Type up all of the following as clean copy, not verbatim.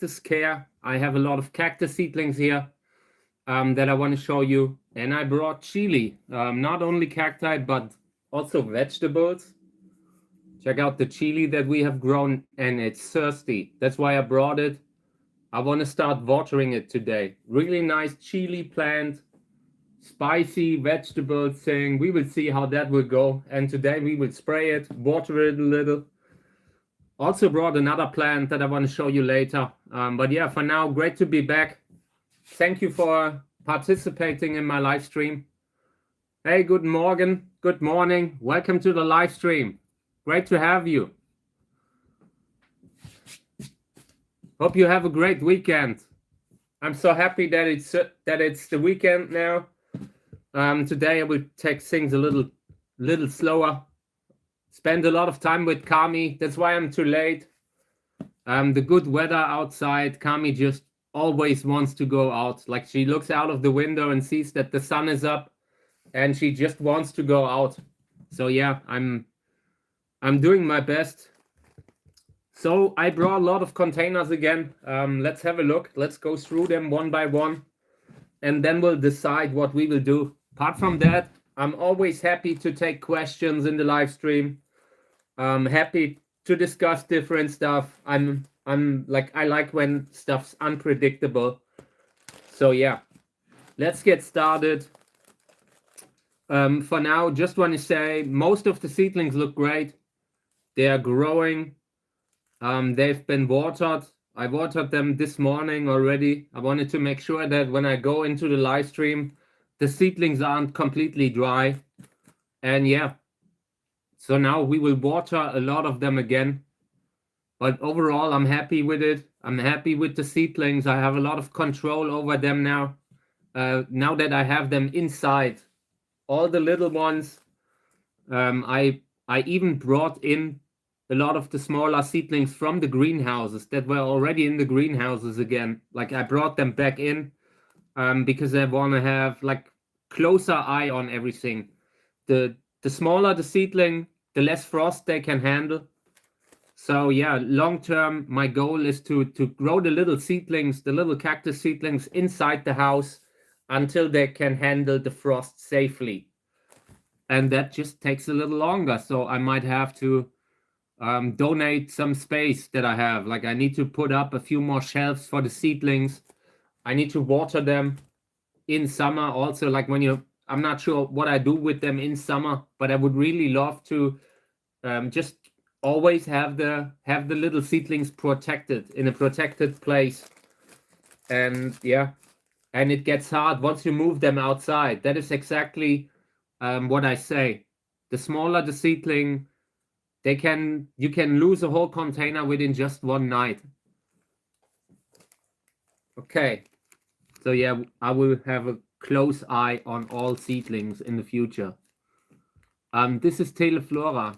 cactus care. I have a lot of cactus seedlings here that I want to show you. And I brought chili, not only cacti, but also vegetables. Check out the chili that we have grown, and it's thirsty. That's why I brought it. I want to start watering it today. Really nice chili plant, spicy vegetable thing. We will see how that will go. And today we will spray it, water it a little. Also brought another plant that I want to show you later. But yeah, for now, great to be back. Thank you for participating in my live stream. Hey, good morning. Good morning. Welcome to the live stream. Great to have you. Hope you have a great weekend. I'm so happy that it's the weekend now. Today I will take things a little slower. Spend a lot of time with Kami. That's why I'm too late. The good weather outside. Kami just always wants to go out. Like, she looks out of the window and sees that the sun is up, and she just wants to go out. So yeah, I'm doing my best. So I brought a lot of containers again. Let's have a look. Let's go through them one by one, and then we'll decide what we will do. Apart from that, I'm always happy to take questions in the live stream. I'm happy to discuss different stuff. I like when stuff's unpredictable. So yeah, let's get started. For now, just want to say most of the seedlings look great. They are growing. They've been watered. I watered them this morning already. I wanted to make sure that when I go into the live stream, the seedlings aren't completely dry. And yeah, so now we will water a lot of them again. But overall, I'm happy with it. I'm happy with the seedlings. I have a lot of control over them now. Now that I have them inside, all the little ones, I even brought in a lot of the smaller seedlings from the greenhouses that were already in the greenhouses again. Like, I brought them back in because I want to have like closer eye on everything. The smaller the seedling, the less frost they can handle. So yeah, long term, my goal is to grow the little seedlings, the little cactus seedlings inside the house until they can handle the frost safely. And that just takes a little longer. So I might have to donate some space that I have. Like, I need to put up a few more shelves for the seedlings. I need to water them in summer also. Like, I'm not sure what I do with them in summer, but I would really love to just always have the little seedlings protected in a protected place. And yeah, and it gets hard once you move them outside. That is exactly what I say. The smaller the seedling, you can lose a whole container within just one night. Okay, so yeah, I will have a close eye on all seedlings in the future. This is Teleflora,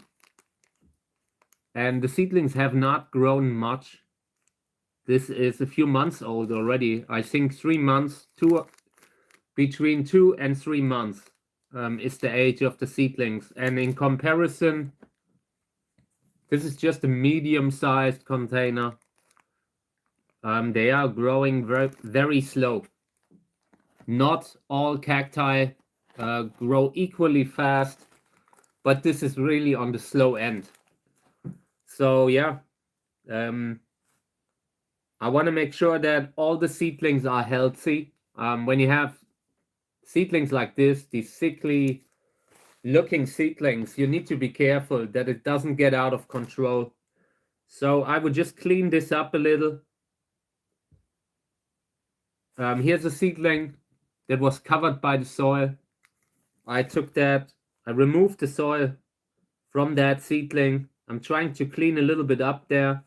and the seedlings have not grown much. This is a few months old already. I think 3 months, between 2 and 3 months is the age of the seedlings. And in comparison, this is just a medium-sized container. They are growing very, very slow. Not all cacti grow equally fast, but this is really on the slow end. So yeah, I want to make sure that all the seedlings are healthy. When you have seedlings like this, these sickly looking seedlings, you need to be careful that it doesn't get out of control. So I would just clean this up a little. Here's a seedling that was covered by the soil. I removed the soil from that seedling. I'm trying to clean a little bit up there,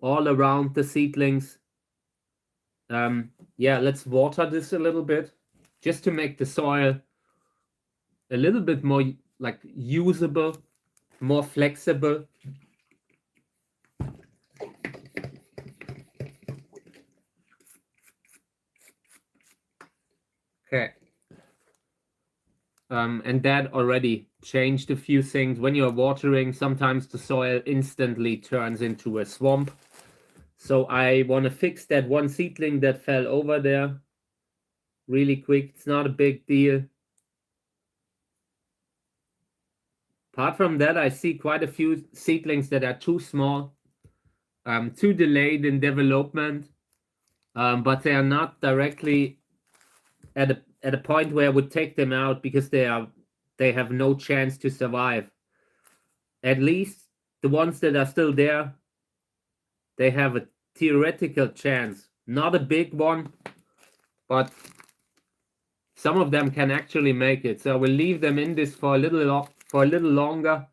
all around the seedlings. Yeah, let's water this a little bit, just to make the soil a little bit more like usable, more flexible. Okay. And that already changed a few things. When you're watering, sometimes the soil instantly turns into a swamp. So I want to fix that one seedling that fell over there really quick. It's not a big deal. Apart from that, I see quite a few seedlings that are too small, too delayed in development, but they are not directly at a point where I would take them out because they have no chance to survive. At least the ones that are still there, they have a theoretical chance. Not a big one, but some of them can actually make it. So we'll leave them in this for a little longer.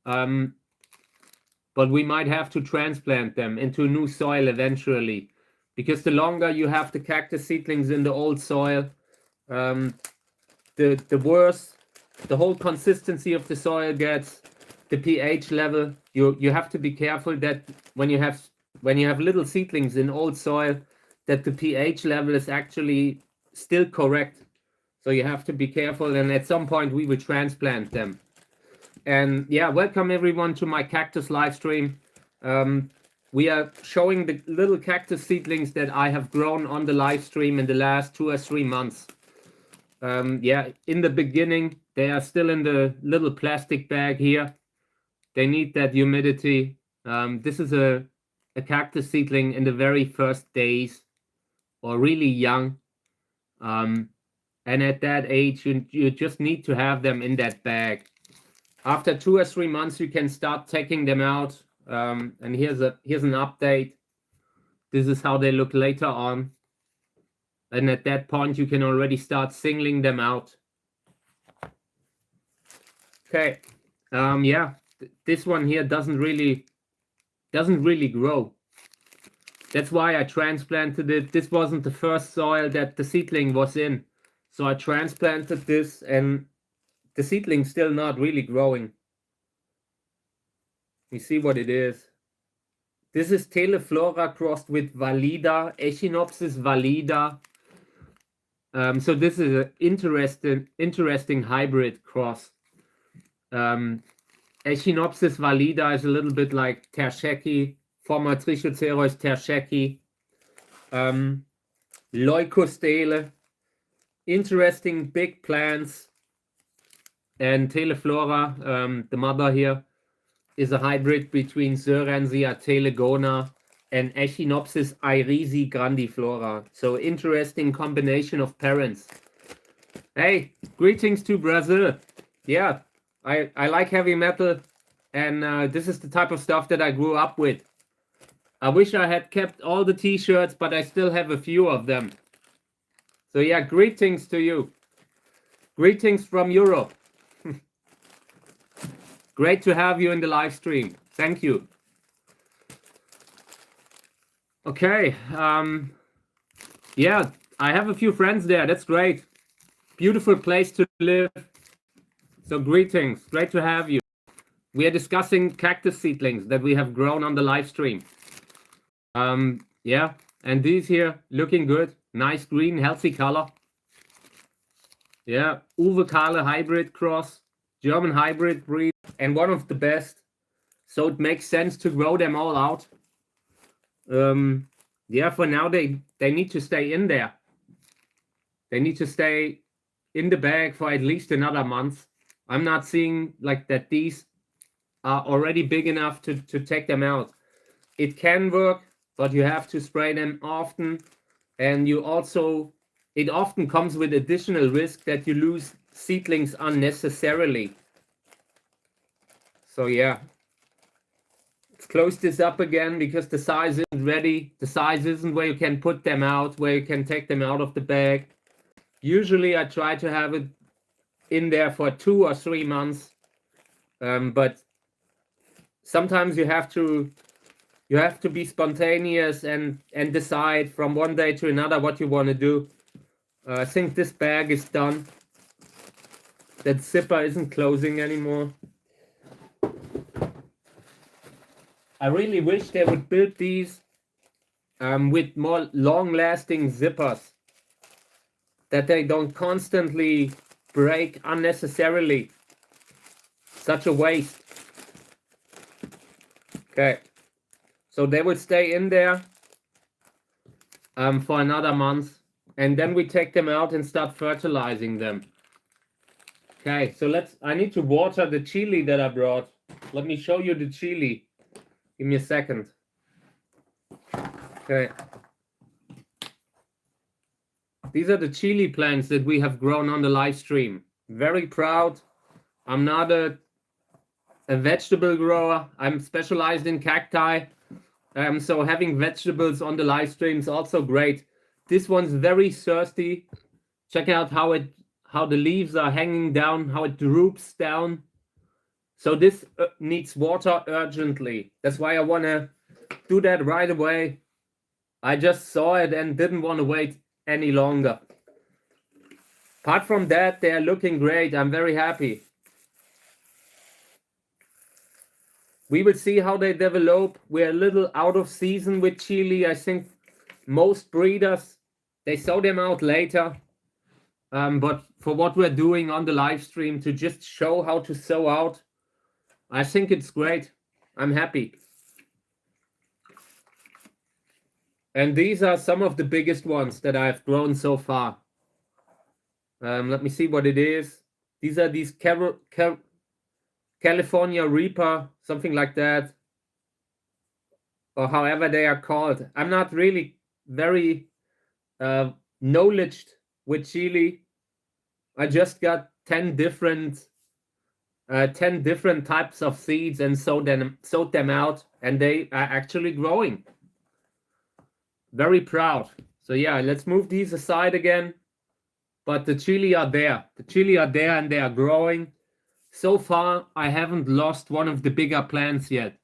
But we might have to transplant them into new soil eventually, because the longer you have the cactus seedlings in the old soil, the worse the whole consistency of the soil gets. The pH level, you have to be careful that when you have little seedlings in old soil, that the pH level is actually still correct. So you have to be careful, and at some point we will transplant them. And yeah, welcome everyone to my cactus live stream. We are showing the little cactus seedlings that I have grown on the live stream in the last 2 or 3 months. Yeah, in the beginning, they are still in the little plastic bag here. They need that humidity. This is a cactus seedling in the very first days, or really young. And at that age, you just need to have them in that bag. After 2 or 3 months, you can start taking them out. And here's an update. This is how they look later on. And at that point, you can already start singling them out. Okay. Yeah, this one here doesn't really grow. That's why I transplanted it. This wasn't the first soil that the seedling was in. So I transplanted this, and the seedling's still not really growing. You see what it is. This is Teleflora crossed with Valida, Echinopsis valida. So this is an interesting hybrid cross. Echinopsis valida is a little bit like Terschecki, former Trichocereus terschecki. Leucostele, interesting big plants. And Teleflora, the mother here, is a hybrid between Soransia telegona and Echinopsis irisi grandiflora. So interesting combination of parents. Hey, greetings to Brazil. Yeah, I like heavy metal, and this is the type of stuff that I grew up with. I wish I had kept all the t-shirts, but I still have a few of them. So yeah, greetings to you. Greetings from Europe. Great to have you in the live stream. Thank you. Okay. Yeah, I have a few friends there. That's great. Beautiful place to live. So greetings. Great to have you. We are discussing cactus seedlings that we have grown on the live stream. Yeah, and these here looking good. Nice green, healthy color. Yeah, Uwe Kahle hybrid cross, German hybrid breed, and one of the best. So it makes sense to grow them all out. Yeah, for now they need to stay in there. They need to stay in the bag for at least another month. I'm not seeing like that these are already big enough to take them out. It can work, but you have to spray them often, and it often comes with additional risk that you lose seedlings unnecessarily. So yeah, let's close this up again because the size isn't ready. The size isn't where you can put them out, where you can take them out of the bag. Usually I try to have it in there for 2 or 3 months, but sometimes you have to be spontaneous and decide from one day to another what you want to do. I think this bag is done. That zipper isn't closing anymore. I really wish they would build these with more long-lasting zippers, that they don't constantly break unnecessarily. Such a waste. Okay. So they will stay in there for another month. And then we take them out and start fertilizing them. Okay, so I need to water the chili that I brought. Let me show you the chili. Give me a second. Okay. These are the chili plants that we have grown on the live stream. Very proud. I'm not a vegetable grower. I'm specialized in cacti. So having vegetables on the live stream is also great. This one's very thirsty. Check out how the leaves are hanging down, how it droops down. So this needs water urgently. That's why I want to do that right away. I just saw it and didn't want to wait any longer. Apart from that, they are looking great. I'm very happy. We will see how they develop. We're a little out of season with chili. I think most breeders, they sow them out later. But for what we're doing on the live stream to just show how to sow out, I think it's great. I'm happy. And these are some of the biggest ones that I've grown so far. Let me see what it is. These are these California Reaper, something like that. Or however they are called. I'm not really very knowledged with chili. I just got 10 different types of seeds and sowed them out, and they are actually growing. Very proud. So yeah, let's move these aside again. But the chili are there. The chili are there and they are growing. So far, I haven't lost one of the bigger plants yet.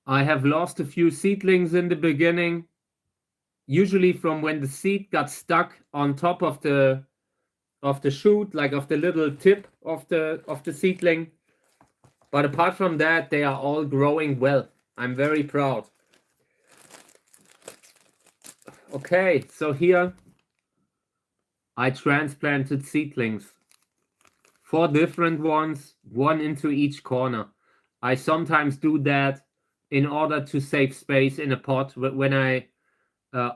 I have lost a few seedlings in the beginning, usually from when the seed got stuck on top of the shoot, like of the little tip of the seedling. But apart from that, they are all growing well. I'm very proud. Okay, so here I transplanted seedlings. 4 different ones, 1 into each corner. I sometimes do that in order to save space in a pot when I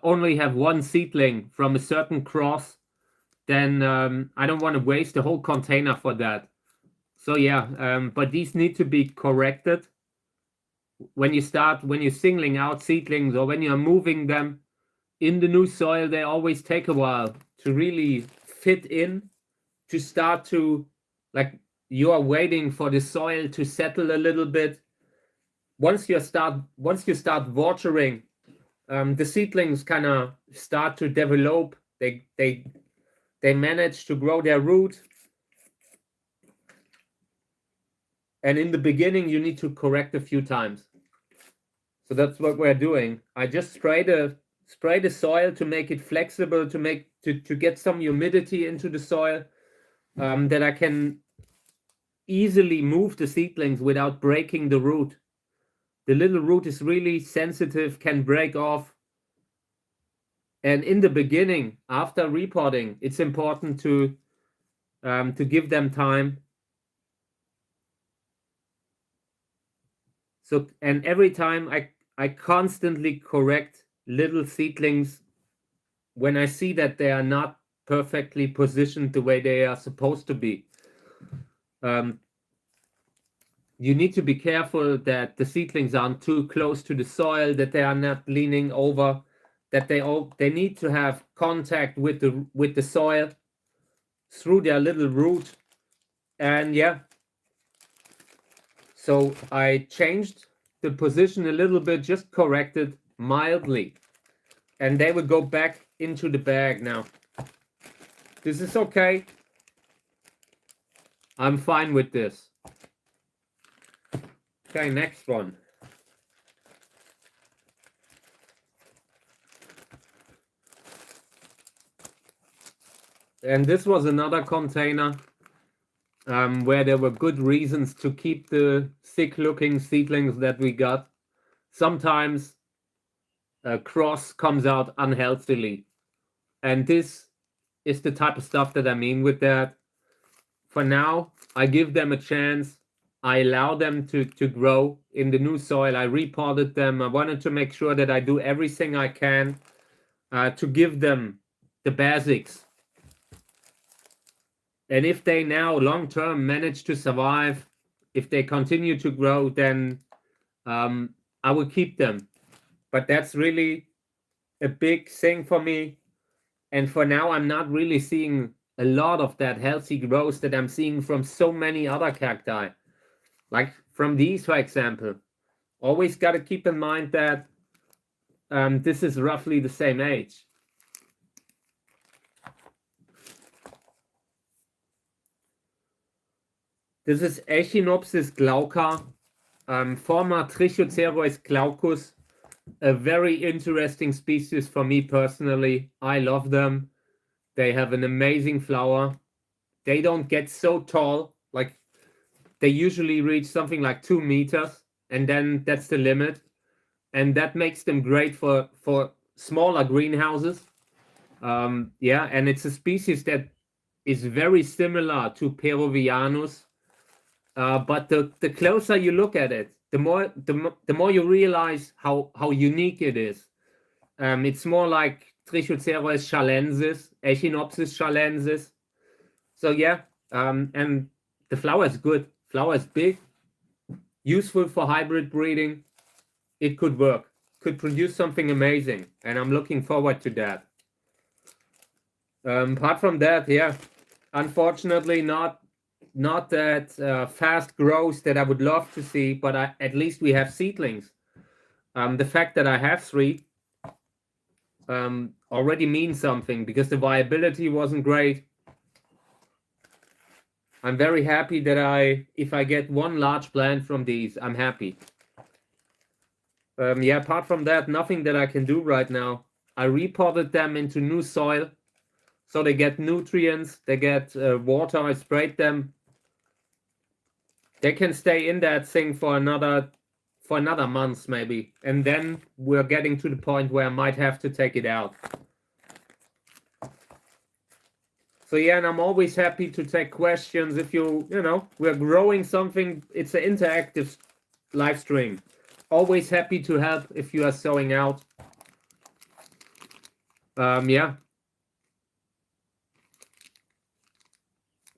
only have 1 seedling from a certain cross. Then I don't want to waste the whole container for that. So yeah, but these need to be corrected. When you're singling out seedlings or when you're moving them in the new soil, they always take a while to really fit in, to start to, like, you are waiting for the soil to settle a little bit. Once you start watering, the seedlings kind of start to develop. They manage to grow their root. And in the beginning, you need to correct a few times. So that's what we're doing. I just spray the soil to make it flexible, to get some humidity into the soil, that I can easily move the seedlings without breaking the root. The little root is really sensitive, can break off. And in the beginning, after repotting, it's important to give them time. So, and every time I constantly correct little seedlings when I see that they are not perfectly positioned the way they are supposed to be. You need to be careful that the seedlings aren't too close to the soil, that they are not leaning over, that they need to have contact with the soil through their little root. And yeah, so I changed the position a little bit, just corrected mildly, and they will go back into the bag now. This is okay. I'm fine with this. Okay, next one. And this was another container where there were good reasons to keep the thick-looking seedlings that we got. Sometimes a cross comes out unhealthily. And this is the type of stuff that I mean with that. For now, I give them a chance I allow them to grow in the new soil. I repotted them. I wanted to make sure that I do everything I can to give them the basics. And if they now long-term manage to survive, if they continue to grow, then I will keep them. But that's really a big thing for me. And for now, I'm not really seeing a lot of that healthy growth that I'm seeing from so many other cacti. Like from these, for example. Always got to keep in mind that this is roughly the same age. This is Echinopsis glauca, former Trichocereus glaucus, a very interesting species for me personally. I love them. They have an amazing flower. They don't get so tall. Like they usually reach something like 2 meters, and then that's the limit. And that makes them great for smaller greenhouses. Yeah, and it's a species that is very similar to Peruvianus. But the closer you look at it, the more you realize how unique it is. It's more like Trichocereus chalensis, Echinopsis chalensis. So yeah, and the flower is good. Flower is big, useful for hybrid breeding. It could work, could produce something amazing, and I'm looking forward to that. Apart from that, yeah, unfortunately not that fast growth that I would love to see, but at least we have seedlings. The fact that I have 3 already means something because the viability wasn't great. I'm very happy that if I get 1 large plant from these, I'm happy. Yeah, apart from that, nothing that I can do right now. I repotted them into new soil, so they get nutrients, they get water. I sprayed them. They can stay in that thing for another month maybe, and then we're getting to the point where I might have to take it out. So yeah, and I'm always happy to take questions if you know, we're growing something. It's an interactive live stream. Always happy to help if you are sowing out. Yeah.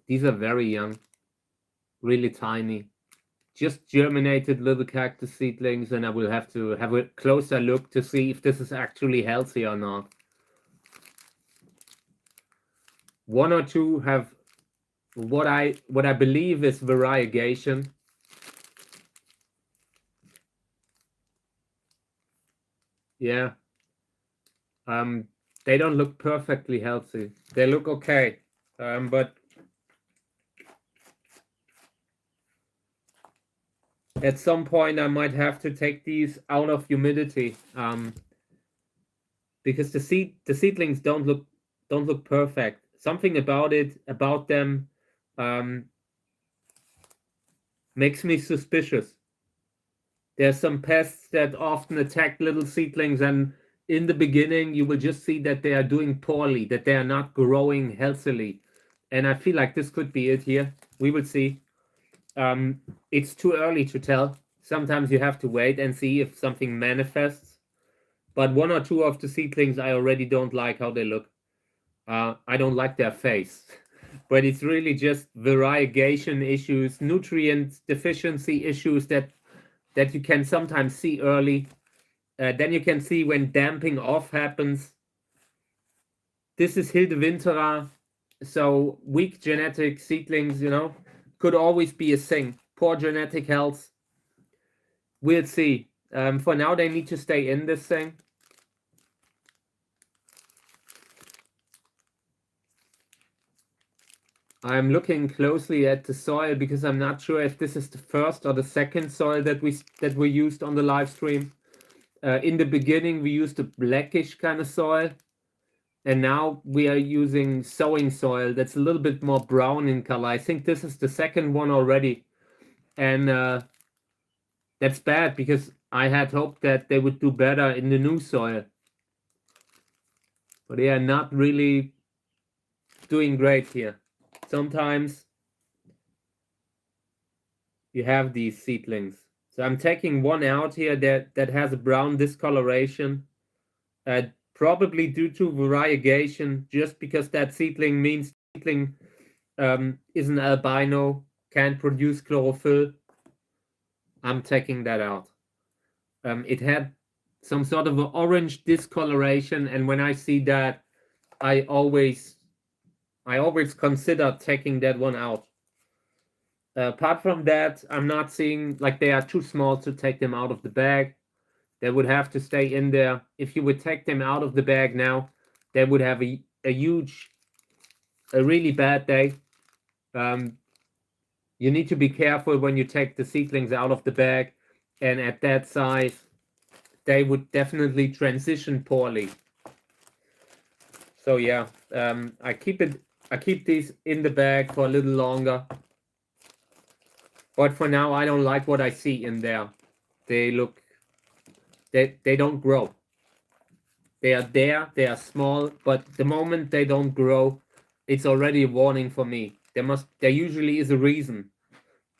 These are very young, really tiny. Just germinated little cactus seedlings, and I will have to have a closer look to see if this is actually healthy or not. 1 or 2 have what I believe is variegation. Yeah. They don't look perfectly healthy. They look okay. But at some point I might have to take these out of humidity. Because the seedlings don't look perfect. Something about them makes me suspicious. There's some pests that often attack little seedlings, and in the beginning you will just see that they are doing poorly, that they are not growing healthily. And I feel like this could be it here. We will see. It's too early to tell. Sometimes you have to wait and see if something manifests. But 1 or 2 of the seedlings I already don't like how they look. I don't like their face. But it's really just variegation issues, nutrient deficiency issues that you can sometimes see early. Then you can see when damping off happens. This is Hildewintera. So weak genetic seedlings, you know, could always be a thing. Poor genetic health. We'll see. For now, they need to stay in this thing. I'm looking closely at the soil because I'm not sure if this is the first or the second soil that we used on the live stream. In the beginning, we used a blackish kind of soil, and now we are using sowing soil that's a little bit more brown in color. I think this is the second one already, and that's bad because I had hoped that they would do better in the new soil, but they are not really doing great here. Sometimes you have these seedlings. So I'm taking one out here that has a brown discoloration, probably due to variegation, just because that seedling means seedling is an albino, can't produce chlorophyll. I'm taking that out. It had some sort of an orange discoloration, and when I see that, I always consider taking that one out. Apart from that, I'm not seeing, like, they are too small to take them out of the bag. They would have to stay in there. If you would take them out of the bag now, they would have a really bad day. You need to be careful when you take the seedlings out of the bag, and at that size, they would definitely transition poorly. So yeah, I keep these in the bag for a little longer. But for now, I don't like what I see in there. They don't grow. They are there, they are small, but the moment they don't grow, it's already a warning for me. There usually is a reason.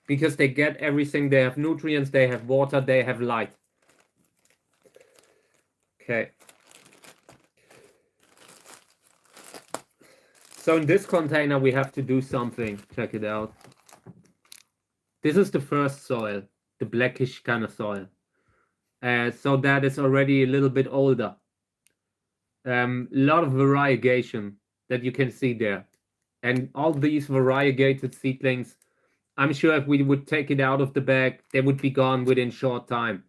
Because they get everything, they have nutrients, they have water, they have light. Okay. So in this container, we have to do something. Check it out. This is the first soil, the blackish kind of soil. So that is already a little bit older. A lot of variegation that you can see there. And all these variegated seedlings, I'm sure if we would take it out of the bag, they would be gone within short time.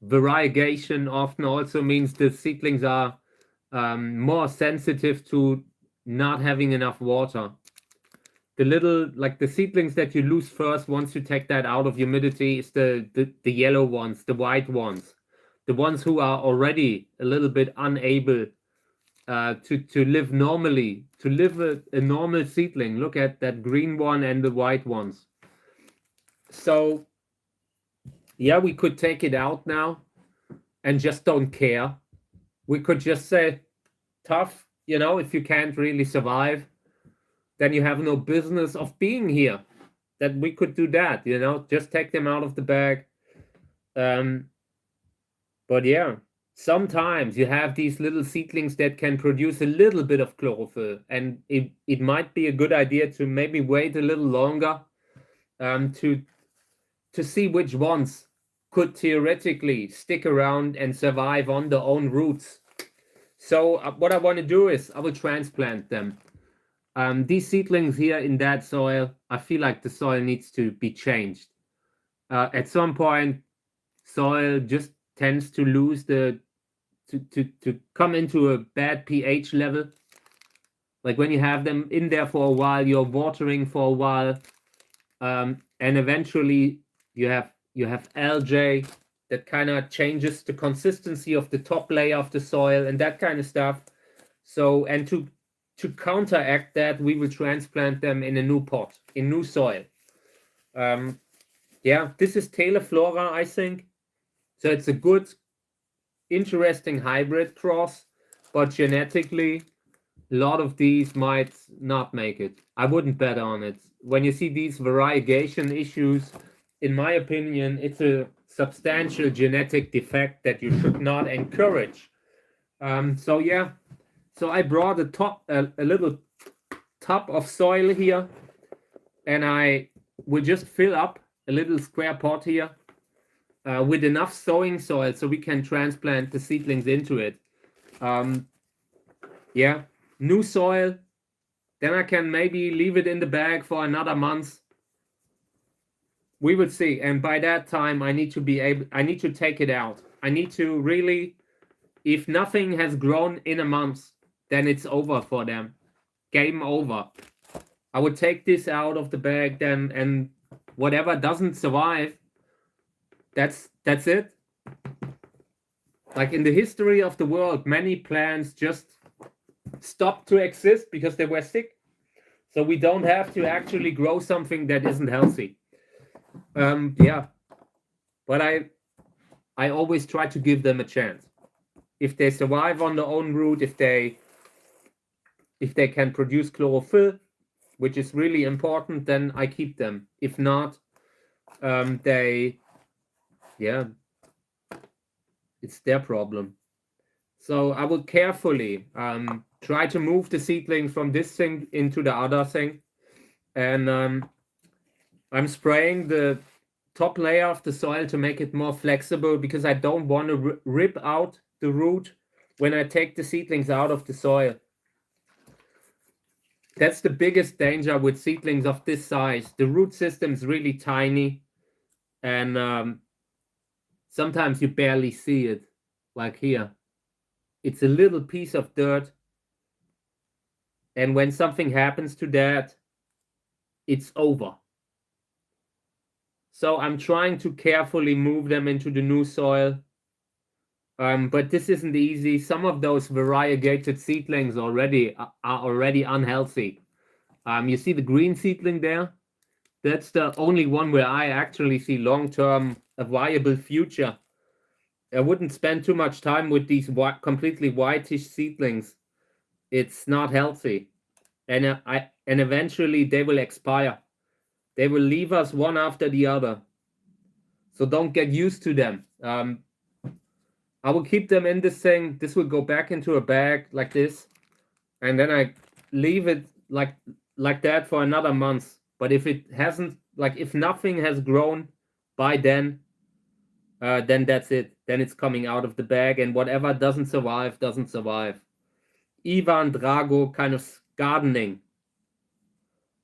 Variegation often also means the seedlings are more sensitive to not having enough water. The seedlings that you lose first once you take that out of humidity is the yellow ones, the white ones, the ones who are already a little bit unable to live normally, to live a normal seedling. Look at that green one and the white ones. So yeah, we could take it out now and just don't care. We could just say, tough, if you can't really survive, then you have no business of being here. That we could do that, just take them out of the bag. But yeah, sometimes you have these little seedlings that can produce a little bit of chlorophyll, and it might be a good idea to maybe wait a little longer to see which ones could theoretically stick around and survive on their own roots. So what I want to do is I will transplant them. These seedlings here in that soil, I feel like the soil needs to be changed. At some point, soil just tends to lose to come into a bad pH level. Like when you have them in there for a while, you're watering for a while, and eventually you have algae that kind of changes the consistency of the top layer of the soil and that kind of stuff. So, and to counteract that, we will transplant them in a new pot, in new soil. Yeah, this is Taylor Flora, I think. So it's a good, interesting hybrid cross, but genetically, a lot of these might not make it. I wouldn't bet on it. When you see these variegation issues, in my opinion, it's a substantial genetic defect that you should not encourage. So yeah, so I brought a little tub of soil here, and I will just fill up a little square pot here with enough sowing soil so we can transplant the seedlings into it. Yeah, new soil. Then I can maybe leave it in the bag for another month. We will see. And by that time, I need to take it out. I need to really, if nothing has grown in a month, then it's over for them. Game over. I would take this out of the bag then, and whatever doesn't survive, that's it. Like in the history of the world, many plants just stopped to exist because they were sick. So we don't have to actually grow something that isn't healthy. Yeah, but I always try to give them a chance. If they survive on their own root, if they can produce chlorophyll, which is really important, then I keep them. If not, it's their problem. So I will carefully try to move the seedlings from this thing into the other thing. And I'm spraying the top layer of the soil to make it more flexible, because I don't want to rip out the root when I take the seedlings out of the soil. That's the biggest danger with seedlings of this size. The root system is really tiny, and sometimes you barely see it, like here. It's a little piece of dirt, and when something happens to that, it's over. So I'm trying to carefully move them into the new soil, but this isn't easy. Some of those variegated seedlings are already unhealthy. You see the green seedling there? That's the only one where I actually see long-term a viable future. I wouldn't spend too much time with these completely whitish seedlings. It's not healthy, and eventually they will expire. They will leave us one after the other. So don't get used to them. I will keep them in this thing. This will go back into a bag like this, and then I leave it like that for another month. But if it hasn't, like if nothing has grown by then that's it. Then it's coming out of the bag, and whatever doesn't survive, doesn't survive. Ivan Drago kind of gardening.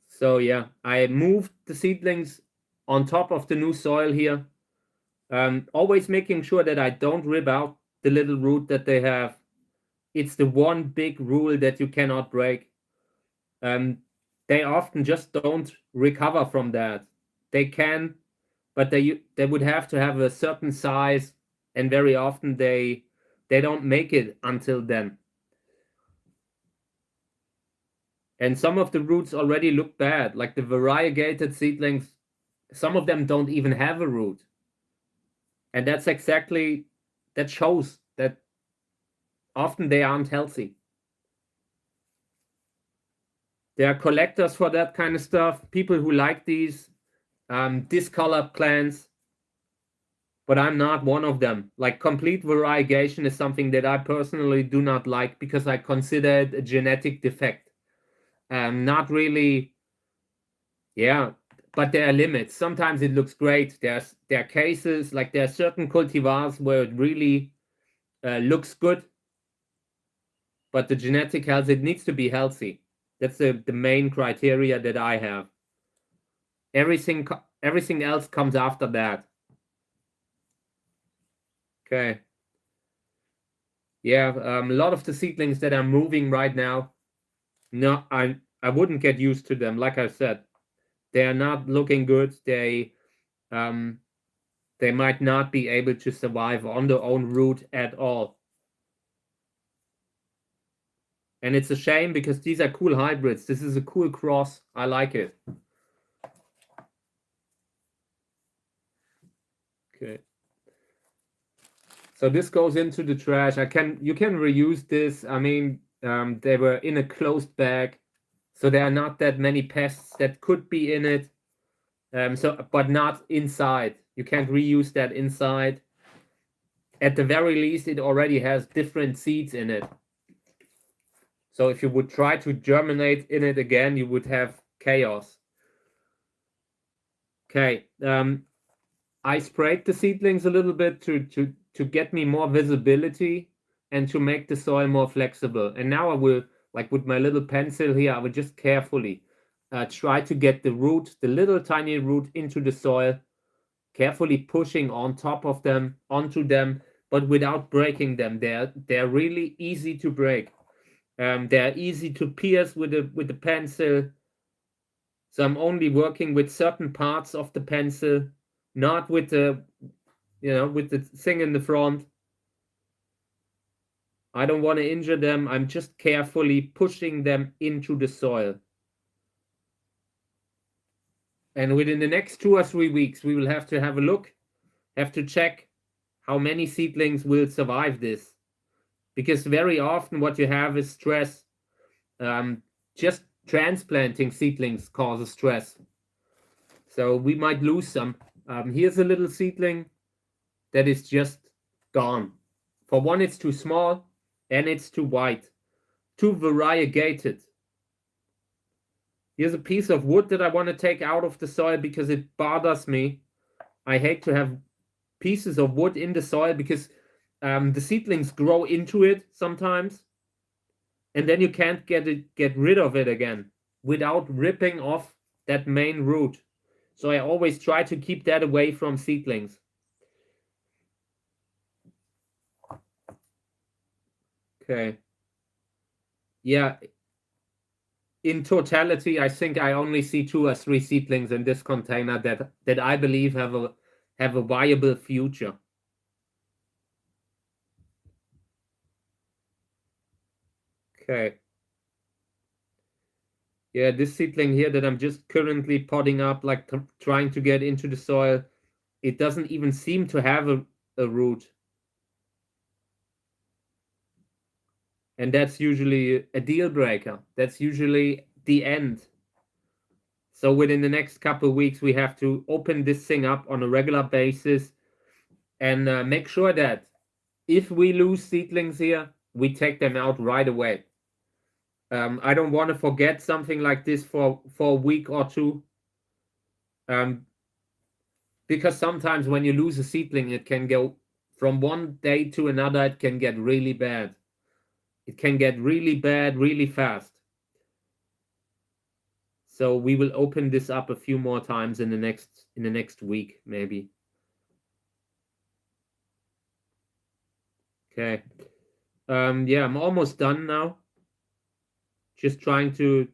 So yeah, I moved the seedlings on top of the new soil here. Always making sure that I don't rip out the little root that they have. It's the one big rule that you cannot break. They often just don't recover from that. They can, but they would have to have a certain size, and very often they don't make it until then. And some of the roots already look bad, like the variegated seedlings. Some of them don't even have a root. And that shows that often they aren't healthy. There are collectors for that kind of stuff, people who like these discolored plants, but I'm not one of them. Like complete variegation is something that I personally do not like, because I consider it a genetic defect. Not really, yeah, but there are limits. Sometimes it looks great. There are cases, like there are certain cultivars where it really looks good, but the genetic health, it needs to be healthy. That's the main criteria that I have. Everything else comes after that. Okay. Yeah, a lot of the seedlings that I'm moving right now, no, I wouldn't get used to them. Like I said, they are not looking good. They might not be able to survive on their own root at all. And it's a shame, because these are cool hybrids. This is a cool cross. I like it. Okay. So this goes into the trash. You can reuse this. I mean, they were in a closed bag, so there are not that many pests that could be in it. But not inside. You can't reuse that inside. At the very least, it already has different seeds in it. So if you would try to germinate in it again, you would have chaos. Okay. I sprayed the seedlings a little bit to get me more visibility and to make the soil more flexible. And now I will, like with my little pencil here, I will just carefully try to get the root, the little tiny root, into the soil, carefully pushing on top of them, onto them, but without breaking them. They're really easy to break. They're easy to pierce with the pencil. So I'm only working with certain parts of the pencil, not with the thing in the front. I don't want to injure them. I'm just carefully pushing them into the soil. And within the next 2 or 3 weeks, we will have to have a look, have to check how many seedlings will survive this. Because very often what you have is stress. Just transplanting seedlings causes stress. So we might lose some. Here's a little seedling that is just gone. For one, it's too small and it's too white, too variegated. Here's a piece of wood that I want to take out of the soil because it bothers me. I hate to have pieces of wood in the soil because the seedlings grow into it sometimes, and then you can't get rid of it again without ripping off that main root. So I always try to keep that away from seedlings. Okay. Yeah. In totality, I think I only see 2 or 3 seedlings in this container that I believe have a viable future. Okay. Yeah, this seedling here that I'm just currently potting up, like trying to get into the soil, it doesn't even seem to have a root. And that's usually a deal breaker. That's usually the end. So within the next couple of weeks, we have to open this thing up on a regular basis and make sure that if we lose seedlings here, we take them out right away. I don't want to forget something like this for a week or two. Because sometimes when you lose a seedling, it can go from one day to another. It can get really bad. It can get really bad really fast. So we will open this up a few more times in the next week, maybe. Okay. Yeah, I'm almost done now. Just trying to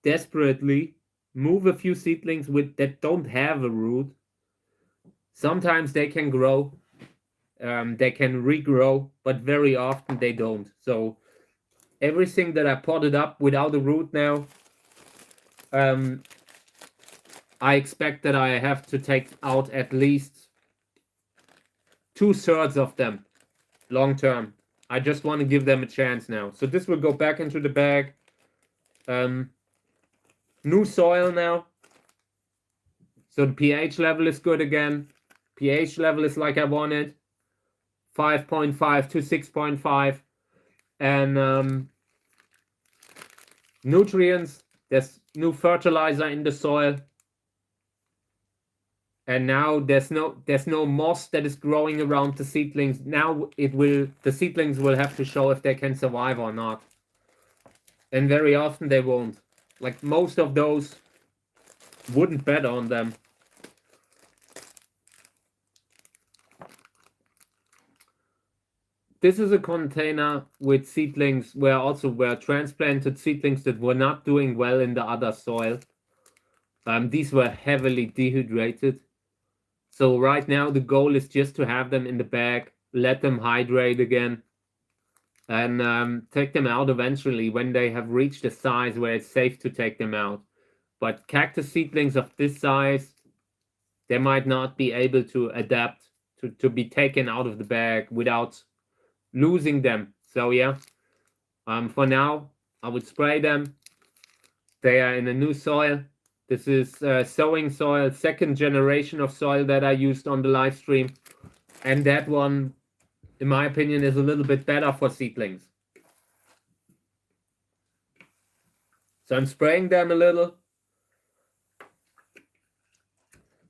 desperately move a few seedlings that don't have a root. Sometimes they can grow, they can regrow, but very often they don't. So everything that I potted up without a root now, I expect that I have to take out at least 2/3 of them long term. I just want to give them a chance now. So this will go back into the bag. New soil now. So the pH level is good again. pH level is like I wanted. 5.5 to 6.5. And nutrients. There's new fertilizer in the soil. And now there's no moss that is growing around the seedlings. Now the seedlings will have to show if they can survive or not. And very often they won't. Like most of those wouldn't bet on them. This is a container with seedlings where transplanted seedlings that were not doing well in the other soil. These were heavily dehydrated. So right now the goal is just to have them in the bag, let them hydrate again, and take them out eventually when they have reached a size where it's safe to take them out. But cactus seedlings of this size, they might not be able to adapt to be taken out of the bag without losing them. So yeah, for now, I would spray them. They are in a new soil. This is Sowing soil, 2nd generation of soil that I used on the live stream. And that one, in my opinion, is a little bit better for seedlings. So I'm spraying them a little.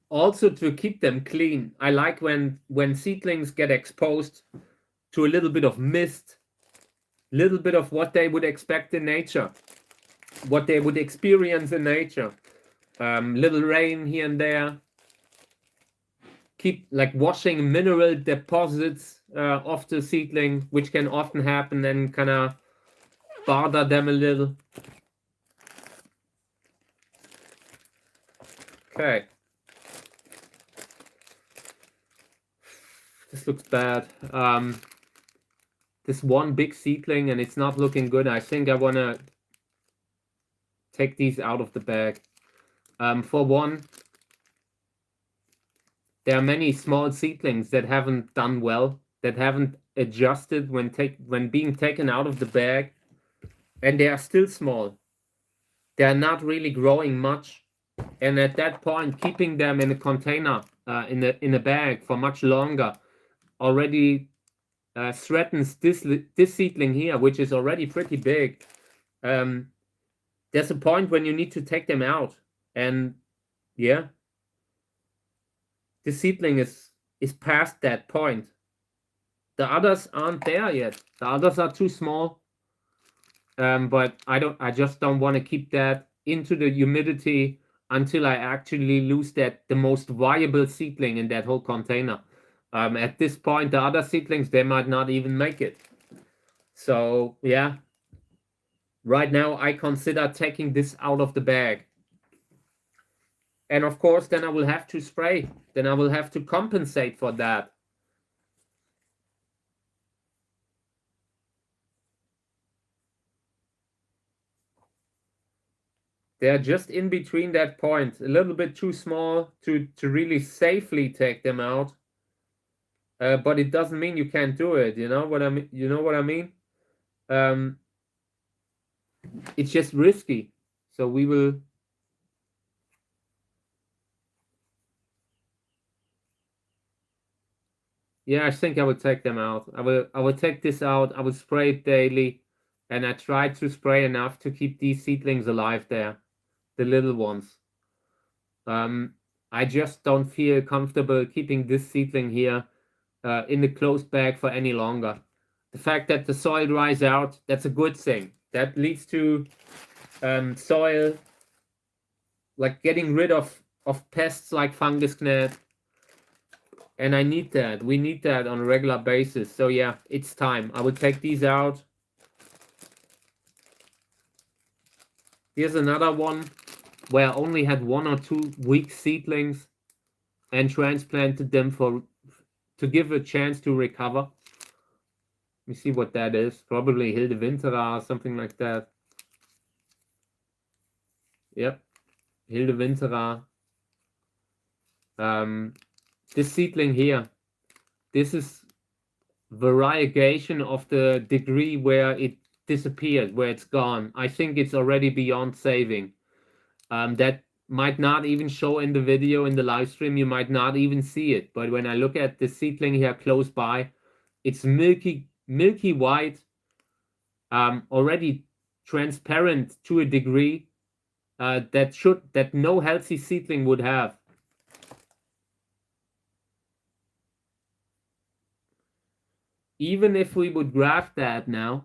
Also to keep them clean. I like when seedlings get exposed to a little bit of mist, little bit of what they would expect in nature, what they would experience in nature. Little rain here and there. Keep like washing mineral deposits off the seedling, which can often happen and kind of bother them a little. Okay. This looks bad. This one big seedling and it's not looking good. I think I want to take these out of the bag. For one, there are many small seedlings that haven't done well, that haven't adjusted when being taken out of the bag, and they are still small. They are not really growing much. And at that point, keeping them in a container, in a bag for much longer, already threatens this seedling here, which is already pretty big. There's a point when you need to take them out, and yeah, the seedling is past that point. The others aren't there yet. The others are too small. But I just don't want to keep that into the humidity until I actually lose the most viable seedling in that whole container. At this point, the other seedlings, they might not even make it. So yeah, right now I consider taking this out of the bag. And of course, then I will have to spray. Then I will have to compensate for that. They're just in between that point, a little bit too small to really safely take them out. But it doesn't mean you can't do it. You know what I mean? You know what I mean? It's just risky. So we will. Yeah, I think I would take them out. I will take this out. I will spray it daily, and I try to spray enough to keep these seedlings alive there, the little ones. I just don't feel comfortable keeping this seedling here in the closed bag for any longer. The fact that the soil dries out, that's a good thing. That leads to soil, like getting rid of pests like fungus gnat. And I need that. We need that on a regular basis. So yeah, it's time. I will take these out. Here's another one where I only had 1 or 2 weak seedlings and transplanted them to give a chance to recover. Let me see what that is. Probably Hilde Wintera or something like that. Yep, Hilde Wintera. This seedling here, this is variegation of the degree where it disappeared, where it's gone. I think it's already beyond saving. That might not even show in the video, in the live stream. You might not even see it. But when I look at the seedling here close by, it's milky white, already transparent to a degree that no healthy seedling would have. Even if we would graft that now,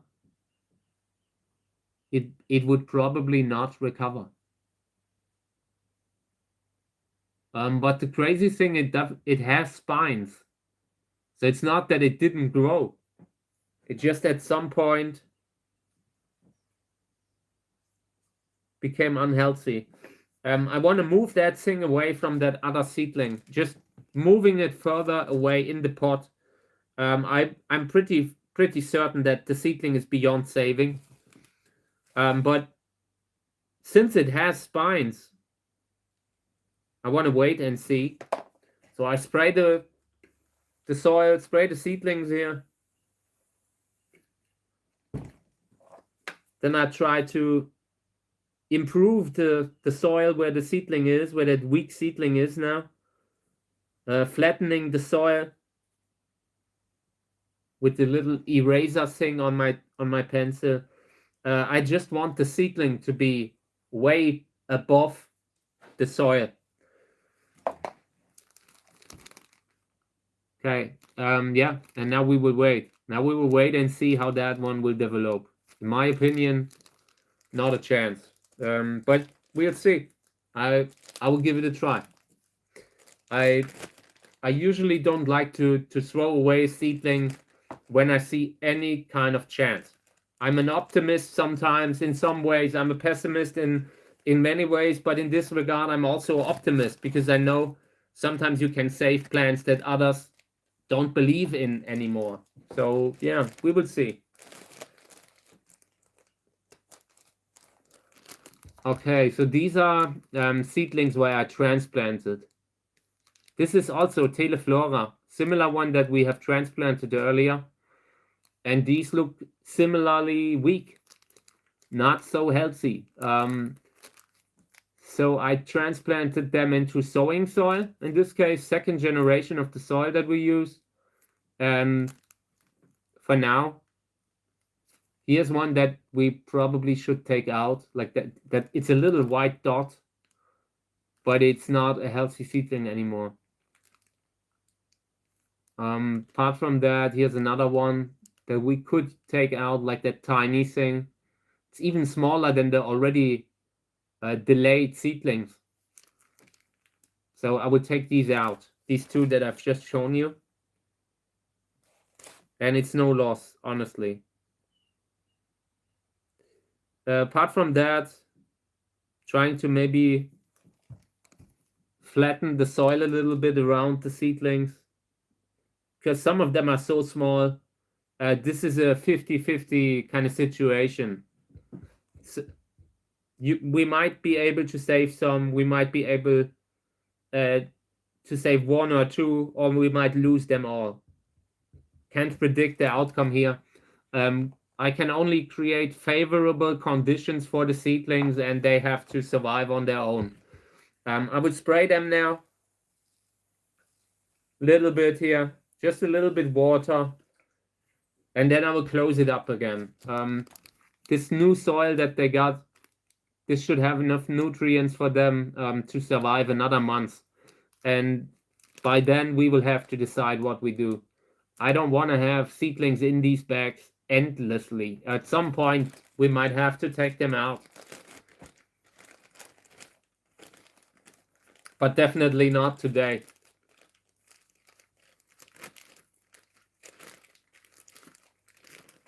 it would probably not recover. But the crazy thing, it has spines. So it's not that it didn't grow. It just at some point became unhealthy. I want to move that thing away from that other seedling, just moving it further away in the pot. I'm pretty certain that the seedling is beyond saving. But since it has spines, I want to wait and see. So I spray the soil, spray the seedlings here. Then I try to improve the soil where the seedling is, where that weak seedling is now. Flattening the soil with the little eraser thing on my pencil. I just want the seedling to be way above the soil. Okay, yeah, and now we will wait. Now we will wait and see how that one will develop. In my opinion, not a chance. But we'll see. I will give it a try. I usually don't like to throw away a seedling when I see any kind of chance. I'm an optimist sometimes in some ways. I'm a pessimist in many ways, but in this regard, I'm also an optimist because I know sometimes you can save plants that others don't believe in anymore. So yeah, we will see. Okay, so these are seedlings where I transplanted. This is also Teleflora, similar one that we have transplanted earlier. And these look similarly weak, not so healthy. So I transplanted them into sowing soil. In this case, second generation of the soil that we use. And for now, here's one that we probably should take out. Like that it's a little white dot, but it's not a healthy seedling anymore. Apart from that, here's another one that we could take out, like that tiny thing. It's even smaller than the already delayed seedlings. So I would take these out, these two that I've just shown you. And it's no loss, honestly. Apart from that, trying to maybe flatten the soil a little bit around the seedlings, because some of them are so small. This is a 50-50 kind of situation. So we might be able to save some, we might be able to save one or two, or we might lose them all. Can't predict the outcome here. I can only create favorable conditions for the seedlings, and they have to survive on their own. I would spray them now. Little bit here, just a little bit water, and then I will close it up again. This new soil that they got, this should have enough nutrients for them to survive another month. And by then we will have to decide what we do. I don't want to have seedlings in these bags endlessly. At some point, we might have to take them out. But definitely not today.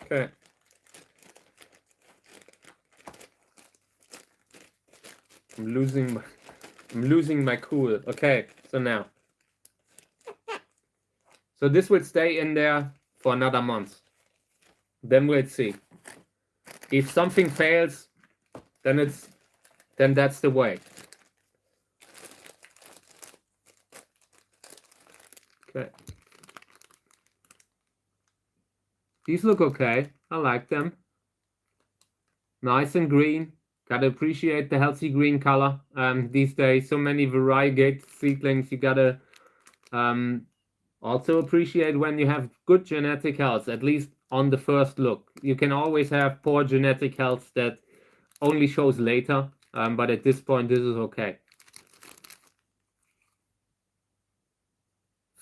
Okay. I'm losing my cool. Okay, so now. So this will stay in there for another month. Then we'll see. If something fails, then that's the way. Okay. These look okay. I like them. Nice and green. Gotta appreciate the healthy green color. These days, so many variegated seedlings. You gotta also appreciate when you have good genetic health, at least on the first look. You can always have poor genetic health that only shows later, but at this point, this is okay.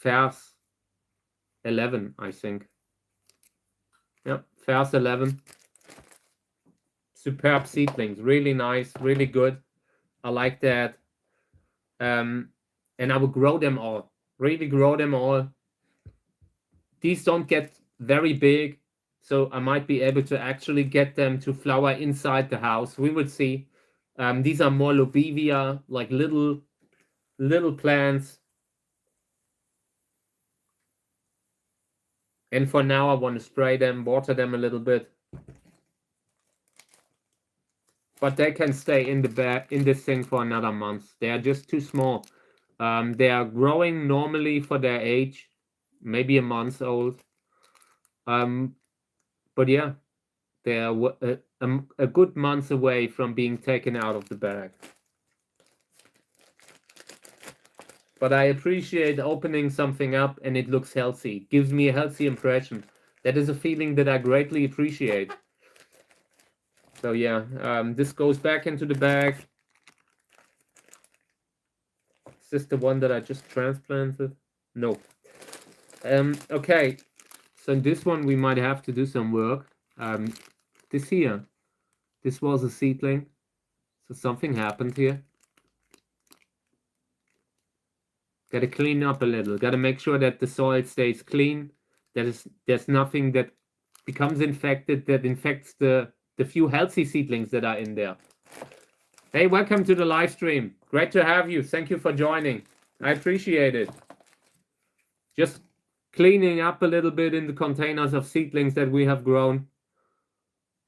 Vers 11, I think. Yep, vers 11. Superb seedlings, really nice, really good. I like that. And I will grow them all, really grow them all. These don't get very big, so I might be able to actually get them to flower inside the house. We will see. These are more lobivia, like little plants. And for now, I want to spray them, water them a little bit. But they can stay in the bag, in this thing for another month. They are just too small. They are growing normally for their age, maybe a month old. But yeah, they are a good month away from being taken out of the bag. But I appreciate opening something up and it looks healthy. It gives me a healthy impression. That is a feeling that I greatly appreciate. So yeah, this goes back into the bag. Is this the one that I just transplanted? No. Okay, so in this one we might have to do some work. This here, this was a seedling. So something happened here. Got to clean up a little. Got to make sure that the soil stays clean. There's nothing that becomes infected, that infects the few healthy seedlings that are in there. Hey, welcome to the live stream. Great to have you. Thank you for joining. I appreciate it. Just cleaning up a little bit in the containers of seedlings that we have grown.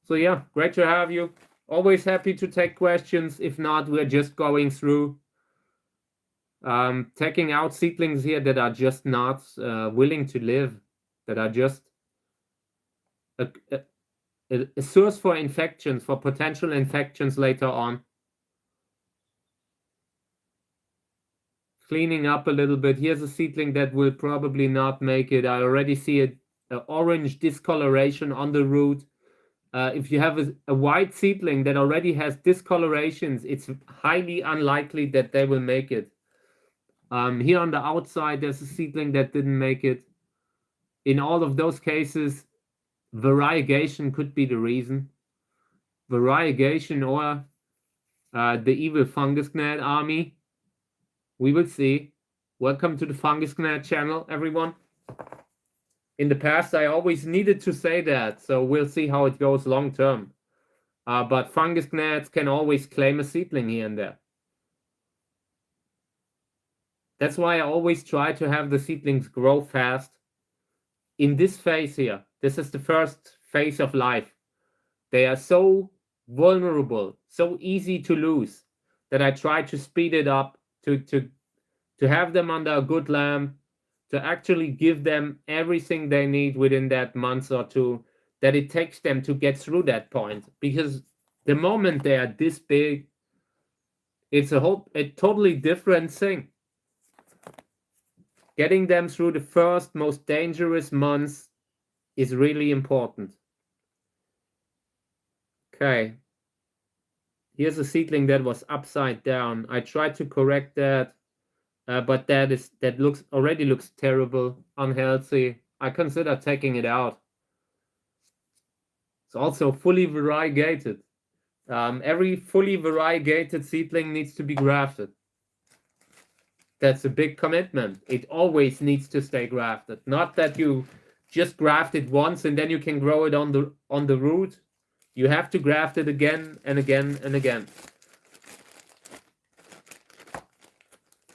So yeah, great to have you. Always happy to take questions. If not, we're just going through taking out seedlings here that are just not willing to live, that are just a source for infections, for potential infections later on. cleaning up a little bit. Here's a seedling that will probably not make it. I already see an orange discoloration on the root. If you have a white seedling that already has discolorations, it's highly unlikely that they will make it. Here on the outside, there's a seedling that didn't make it. In all of those cases, variegation could be the reason. Variegation or the evil fungus gnat army. We will see. Welcome to the fungus gnat channel, everyone. In the past, I always needed to say that, so we'll see how it goes long term. But fungus gnats can always claim a seedling here and there. That's why I always try to have the seedlings grow fast. In this phase here, this is the first phase of life. They are so vulnerable, so easy to lose, that I try to speed it up, to have them under a good lamp, to actually give them everything they need within that month or two that it takes them to get through that point. Because the moment they are this big, it's a totally different thing. Getting them through the first most dangerous months is really important. Okay. Here's a seedling that was upside down. I tried to correct that, but that already looks terrible, unhealthy. I consider taking it out. It's also fully variegated. Every fully variegated seedling needs to be grafted. That's a big commitment. It always needs to stay grafted. Not that you just graft it once and then you can grow it on the root. You have to graft it again and again and again.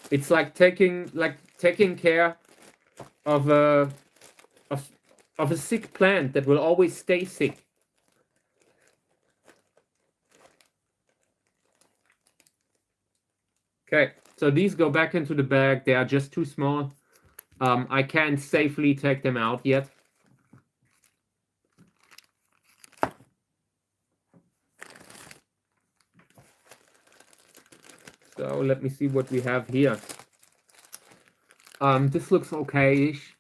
It's like taking care of a sick plant that will always stay sick. Okay, so these go back into the bag. They are just too small. I can't safely take them out yet. So let me see what we have here. This looks okay-ish.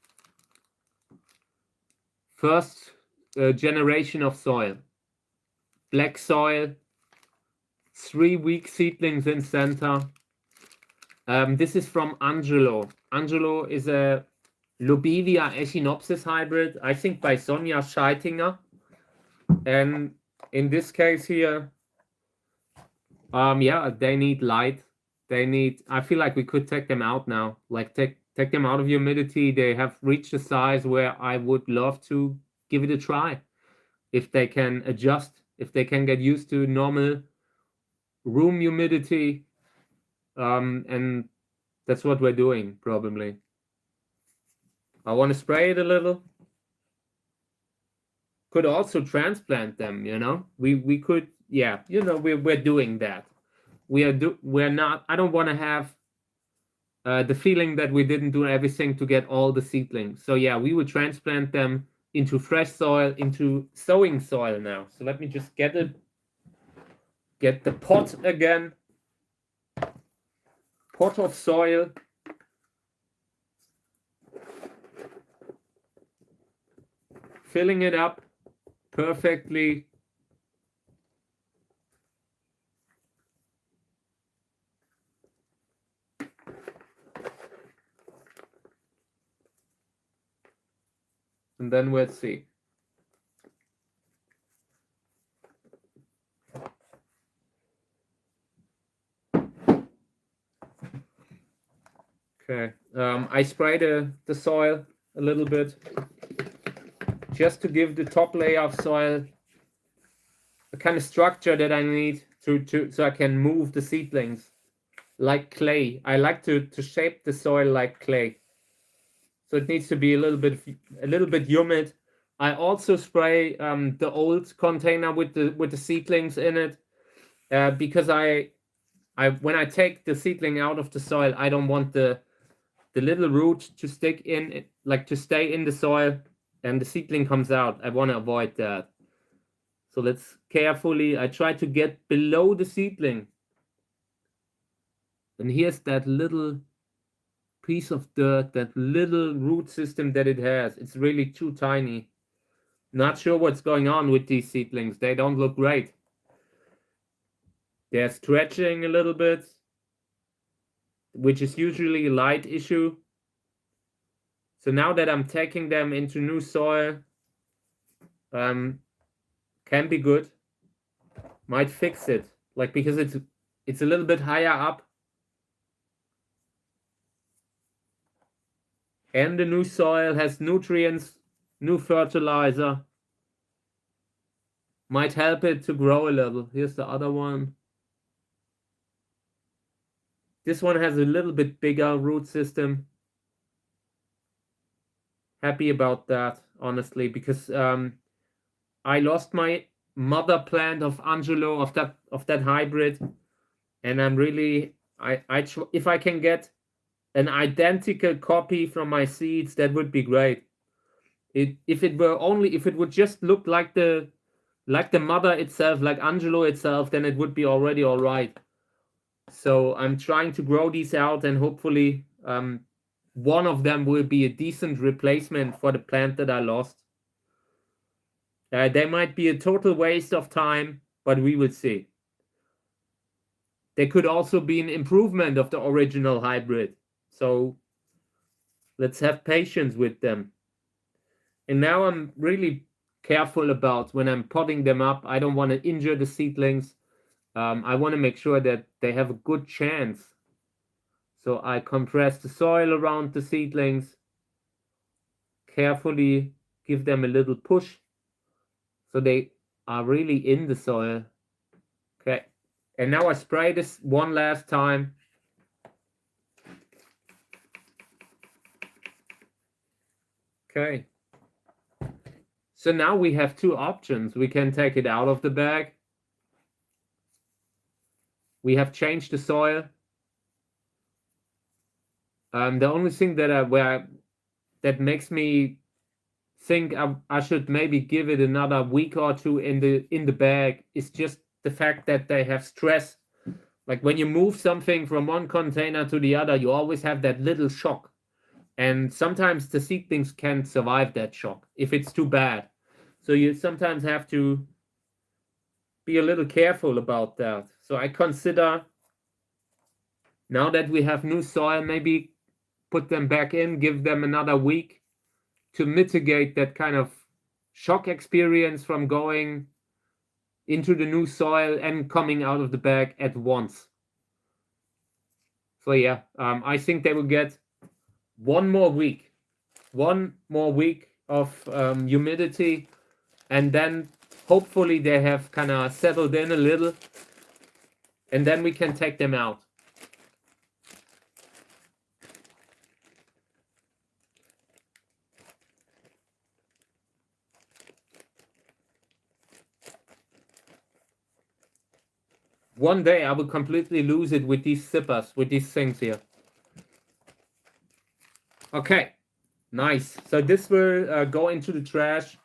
First generation of soil. Black soil. 3 weak seedlings in center. This is from Angelo. Angelo is a Lobevia echinopsis hybrid, I think by Sonja Scheitinger. And in this case here, yeah, they need light. I feel like we could take them out now. Like take them out of humidity. They have reached a size where I would love to give it a try. If they can adjust, if they can get used to normal room humidity. And that's what we're doing, probably. I want to spray it a little. Could also transplant them, you know. We could, yeah, you know, we're doing that. We're not. I don't want to have the feeling that we didn't do everything to get all the seedlings. So yeah, we will transplant them into fresh soil, into sowing soil now. So let me just get the pot again. Pot of soil. Filling it up perfectly. And then we'll see. Okay, I spray the soil a little bit just to give the top layer of soil a kind of structure that I need so I can move the seedlings like clay. I like to shape the soil like clay. So it needs to be a little bit humid. I also spray the old container with the seedlings in it because when I take the seedling out of the soil, I don't want the little root to stick in, like to stay in the soil, and the seedling comes out. I want to avoid that. So let's carefully. I try to get below the seedling, and here's that little piece of dirt, that little root system that it has. It's really too tiny. Not sure what's going on with these seedlings. They don't look great. They're stretching a little bit, which is usually a light issue. So now that I'm taking them into new soil, can be good. Might fix it, like, because it's a little bit higher up. And the new soil has nutrients, new fertilizer. Might help it to grow a little. Here's the other one. This one has a little bit bigger root system. Happy about that, honestly, because I lost my mother plant of Angelo, of that hybrid, and I'm really if I can get an identical copy from my seeds, that would be great. If it would just look like the mother itself, like Angelo itself, then it would be already all right. So I'm trying to grow these out, and hopefully one of them will be a decent replacement for the plant that I lost. They might be a total waste of time, but we will see. They could also be an improvement of the original hybrid. So let's have patience with them. And now I'm really careful about when I'm potting them up. I don't want to injure the seedlings. I want to make sure that they have a good chance. So I compress the soil around the seedlings, carefully give them a little push so they are really in the soil. Okay, and now I spray this one last time. Okay, so now we have two options. We can take it out of the bag. We have changed the soil. The only thing that makes me think I should maybe give it another week or two in the bag is just the fact that they have stress. Like when you move something from one container to the other, you always have that little shock. And sometimes the seedlings can't survive that shock if it's too bad. So you sometimes have to be a little careful about that. So I consider, now that we have new soil, maybe put them back in, give them another week to mitigate that kind of shock experience from going into the new soil and coming out of the bag at once. So yeah, I think they will get one more week of humidity, and then hopefully they have kind of settled in a little, and then we can take them out. One day I will completely lose it with these zippers, with these things here. Okay, nice. So this will go into the trash,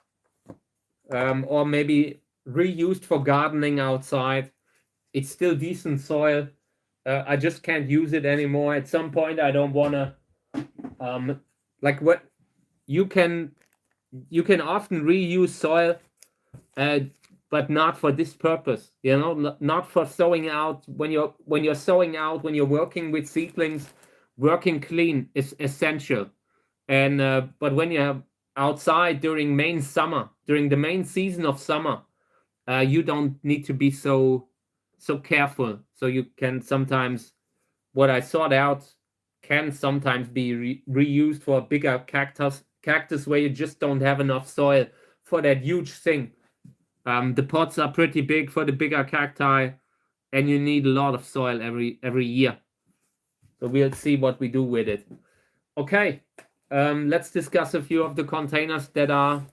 or maybe reused for gardening outside. It's still decent soil. I just can't use it anymore. At some point I don't want to, like what you can often reuse soil, but not for this purpose, you know, not for sowing out. When you're sowing out, when you're working with seedlings, working clean is essential. And but when you're outside during the main season of summer, you don't need to be so careful. So you can sometimes, what I sort out can sometimes be reused for a bigger cactus where you just don't have enough soil for that huge thing. The pots are pretty big for the bigger cacti, and you need a lot of soil every year. So we'll see what we do with it. Okay, let's discuss a few of the containers that are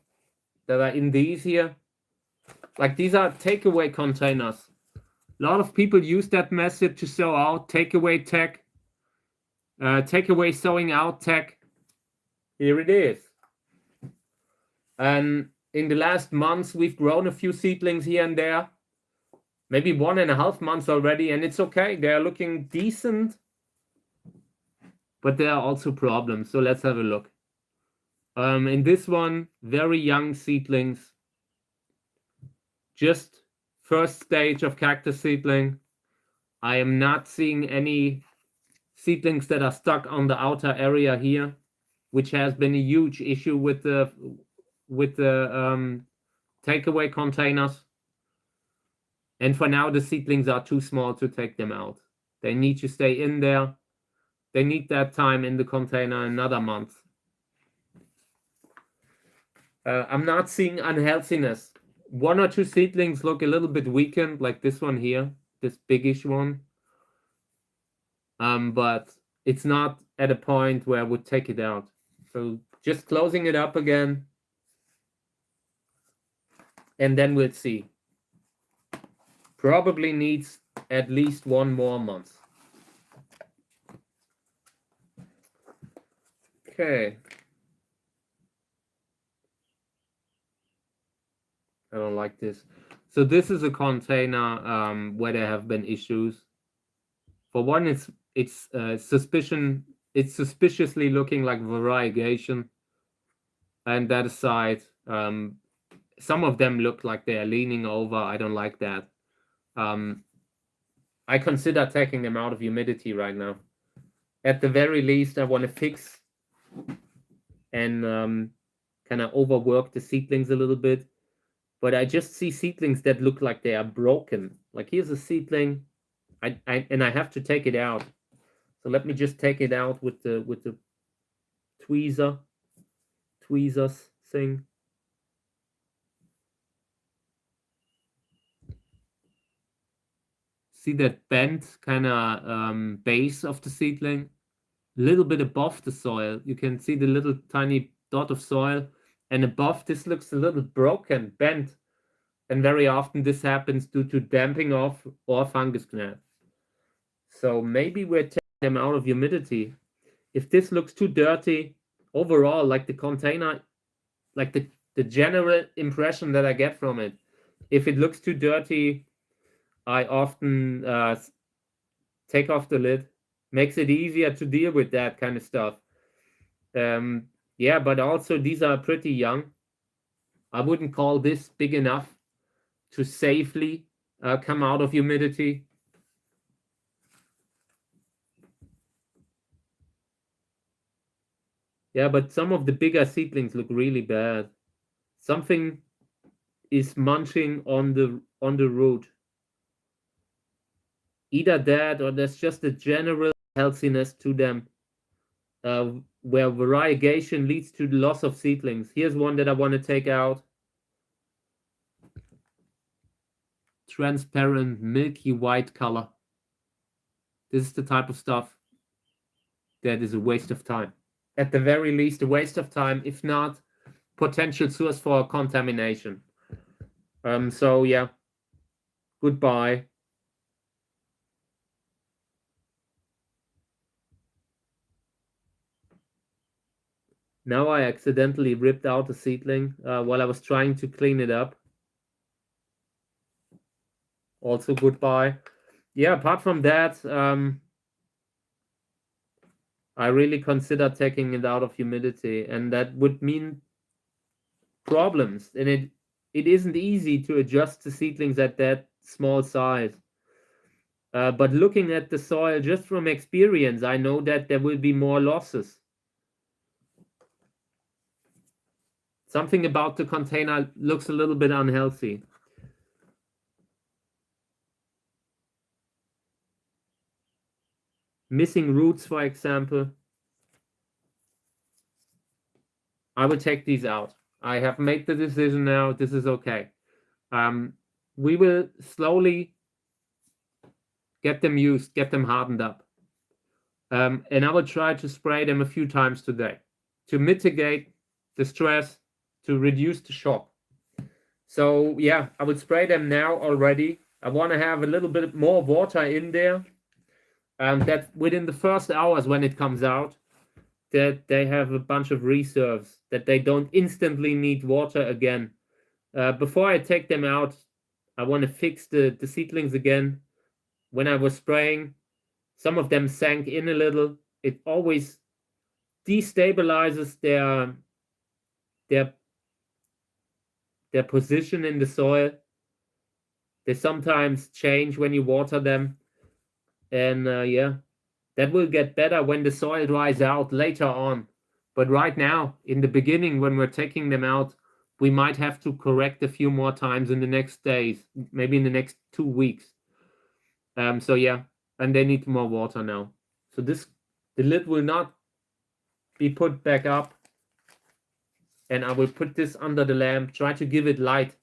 in these here. Like these are takeaway containers. A lot of people use that method to sow out, takeaway tech, takeaway sowing out tech. Here it is. And in the last months, we've grown a few seedlings here and there, maybe 1.5 months already, and it's okay. They're looking decent. but there are also problems. So let's have a look. In this one, very young seedlings, just first stage of cactus seedling. I am not seeing any seedlings that are stuck on the outer area here, which has been a huge issue with the takeaway containers. And for now, the seedlings are too small to take them out. They need to stay in there. They need that time in the container another month. I'm not seeing unhealthiness. One or two seedlings look a little bit weakened, like this one here, this biggish one. But it's not at a point where I would take it out. So just closing it up again. And then we'll see. Probably needs at least one more month. Okay. I don't like this. So this is a container where there have been issues. For one, it's suspiciously looking like variegation. And that aside, some of them look like they are leaning over. I don't like that. I consider taking them out of humidity right now. At the very least, I want to fix and kind of overwork the seedlings a little bit. But I just see seedlings that look like they are broken. Like here's a seedling, and I have to take it out. So let me just take it out with the tweezers thing. See that bent kind of base of the seedling? A little bit above the soil. You can see the little tiny dot of soil. And above, this looks a little broken, bent. And very often this happens due to damping off or fungus gnats. So maybe we're taking them out of humidity. If this looks too dirty, overall, like the container, like the general impression that I get from it, if it looks too dirty, I often take off the lid. Makes it easier to deal with that kind of stuff. Yeah, but also these are pretty young. I wouldn't call this big enough to safely come out of humidity. Yeah, but some of the bigger seedlings look really bad. Something is munching on the root. Either that or there's just a general healthiness to them, where variegation leads to the loss of seedlings. Here's one that I want to take out. Transparent, milky white color. This is the type of stuff that is a waste of time. At the very least, a waste of time, if not potential source for contamination. So yeah, goodbye. Now I accidentally ripped out a seedling while I was trying to clean it up. Also goodbye. Yeah, apart from that, I really consider taking it out of humidity, and that would mean problems. And it isn't easy to adjust the seedlings at that small size. But looking at the soil just from experience, I know that there will be more losses. Something about the container looks a little bit unhealthy. Missing roots, for example. I will take these out. I have made the decision now. This is okay. We will slowly get them used, get them hardened up. And I will try to spray them a few times today to mitigate the stress, to reduce the shock. So yeah, I would spray them now already. I want to have a little bit more water in there. That within the first hours when it comes out, that they have a bunch of reserves, that they don't instantly need water again. Before I take them out, I want to fix the seedlings again. When I was spraying, some of them sank in a little. it always destabilizes their position in the soil. They sometimes change when you water them, and yeah, that will get better when the soil dries out later on. But right now, in the beginning, when we're taking them out, we might have to correct a few more times in the next days, maybe in the next 2 weeks. So yeah, and they need more water now. So the lid will not be put back up, and I will put this under the lamp, try to give it light,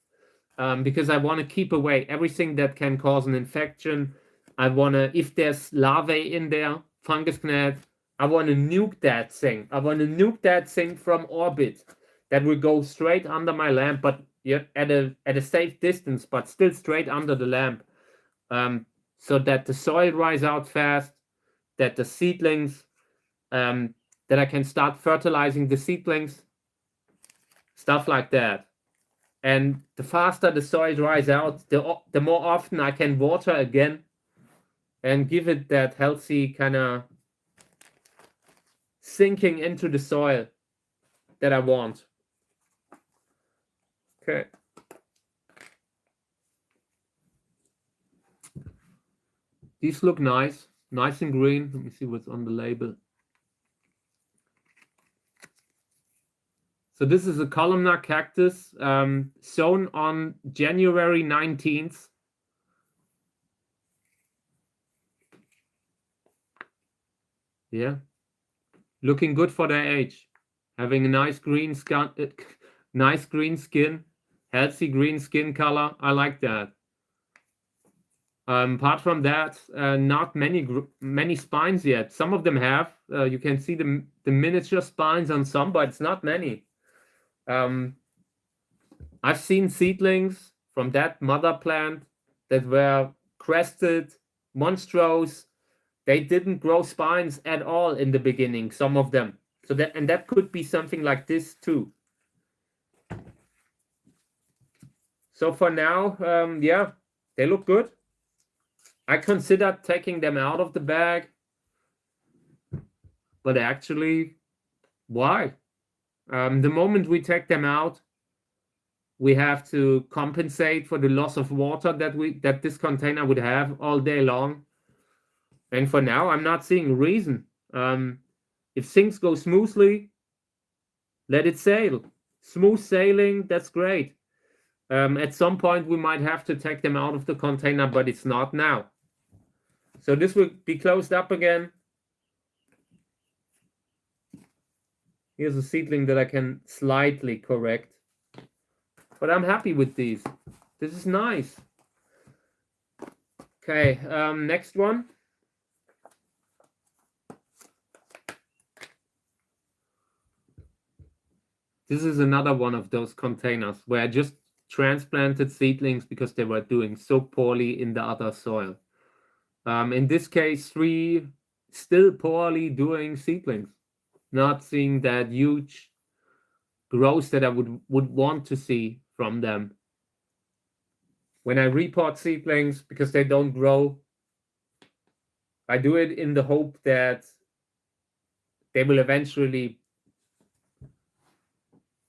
because I want to keep away everything that can cause an infection. I want to, if there's larvae in there, fungus gnat, I want to nuke that thing. I want to nuke that thing from orbit. That will go straight under my lamp, but yeah, at a safe distance, but still straight under the lamp, so that the soil dries out fast, that the seedlings, that I can start fertilizing the seedlings, stuff like that. And the faster the soil dries out, the more often I can water again and give it that healthy kind of sinking into the soil that I want. Okay. These look nice and green. Let me see what's on the label. So this is a columnar cactus, sown on January 19th. Yeah, looking good for their age. Having a nice green skin, healthy green skin color. I like that. Apart from that, not many spines yet. Some of them have. You can see the miniature spines on some, but it's not many. I've seen seedlings from that mother plant that were crested, monstrous. They didn't grow spines at all in the beginning, some of them. So that could be something like this too. So for now, yeah, they look good. I considered taking them out of the bag, but actually, why? The moment we take them out, we have to compensate for the loss of water that this container would have all day long. And for now, I'm not seeing a reason. If things go smoothly, let it sail. Smooth sailing, that's great. At some point, we might have to take them out of the container, but it's not now. So this will be closed up again. Here's a seedling that I can slightly correct. But I'm happy with these. This is nice. Okay, next one. This is another one of those containers where I just transplanted seedlings because they were doing so poorly in the other soil. In this case, 3 still poorly doing seedlings. Not seeing that huge growth that I would want to see from them. When I report seedlings because they don't grow, I do it in the hope that they will eventually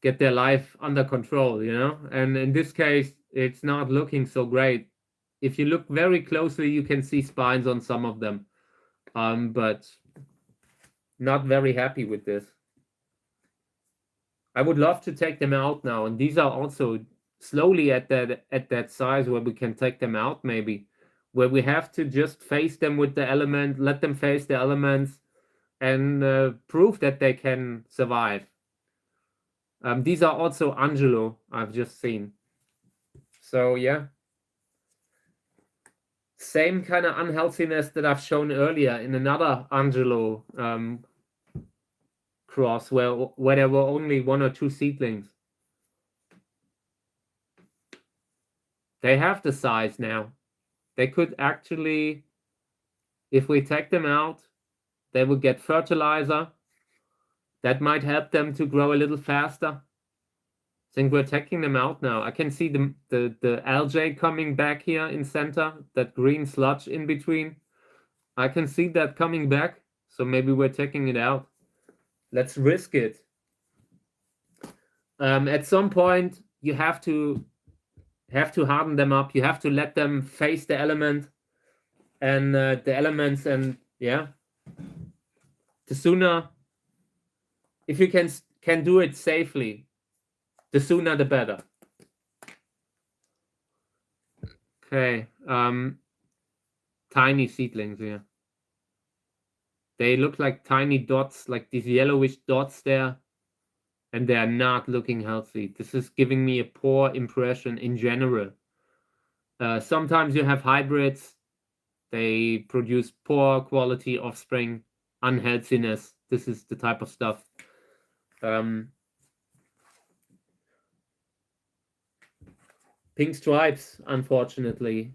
get their life under control, you know? And in this case, it's not looking so great. If you look very closely, you can see spines on some of them, but not very happy with this. I would love to take them out now, and these are also slowly at that size where we can take them out, maybe, where we have to just face them with the element, let them face the elements, and prove that they can survive. These are also Angelo, I've just seen. So yeah, same kind of unhealthiness that I've shown earlier in another Angelo cross where there were only 1 or 2 seedlings. They have the size now. They could actually, if we take them out, they will get fertilizer. That might help them to grow a little faster. I think we're taking them out now. I can see the algae coming back here in center, that green sludge in between. I can see that coming back. So maybe we're taking it out. Let's risk it. At some point, you have to harden them up. You have to let them face the element and the elements, and yeah. The sooner, if you can do it safely, the sooner the better. Okay, tiny seedlings here. They look like tiny dots, like these yellowish dots there, and they are not looking healthy. This is giving me a poor impression in general. Sometimes you have hybrids. They produce poor quality offspring, unhealthiness. This is the type of stuff. Pink stripes, unfortunately.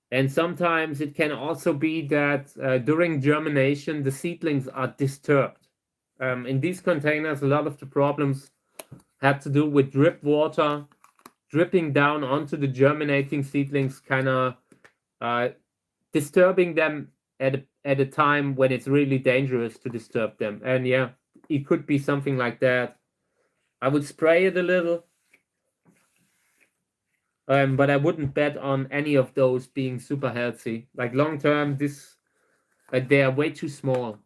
And sometimes it can also be that during germination, the seedlings are disturbed. In these containers, a lot of the problems had to do with drip water dripping down onto the germinating seedlings, kind of disturbing them at a time when it's really dangerous to disturb them. And yeah, it could be something like that. I would spray it a little. But I wouldn't bet on any of those being super healthy. Like long term, they are way too small.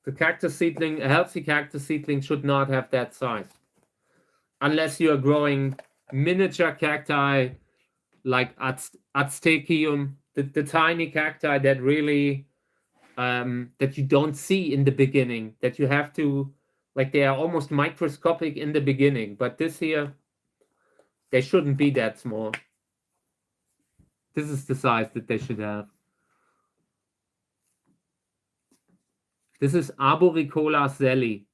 The cactus seedling, a healthy cactus seedling should not have that size. Unless you are growing miniature cacti like Aztecium, the tiny cacti that really, that you don't see in the beginning, that you have to, like they are almost microscopic in the beginning. But this here, they shouldn't be that small. This is the size that they should have. This is Arboricola zelli.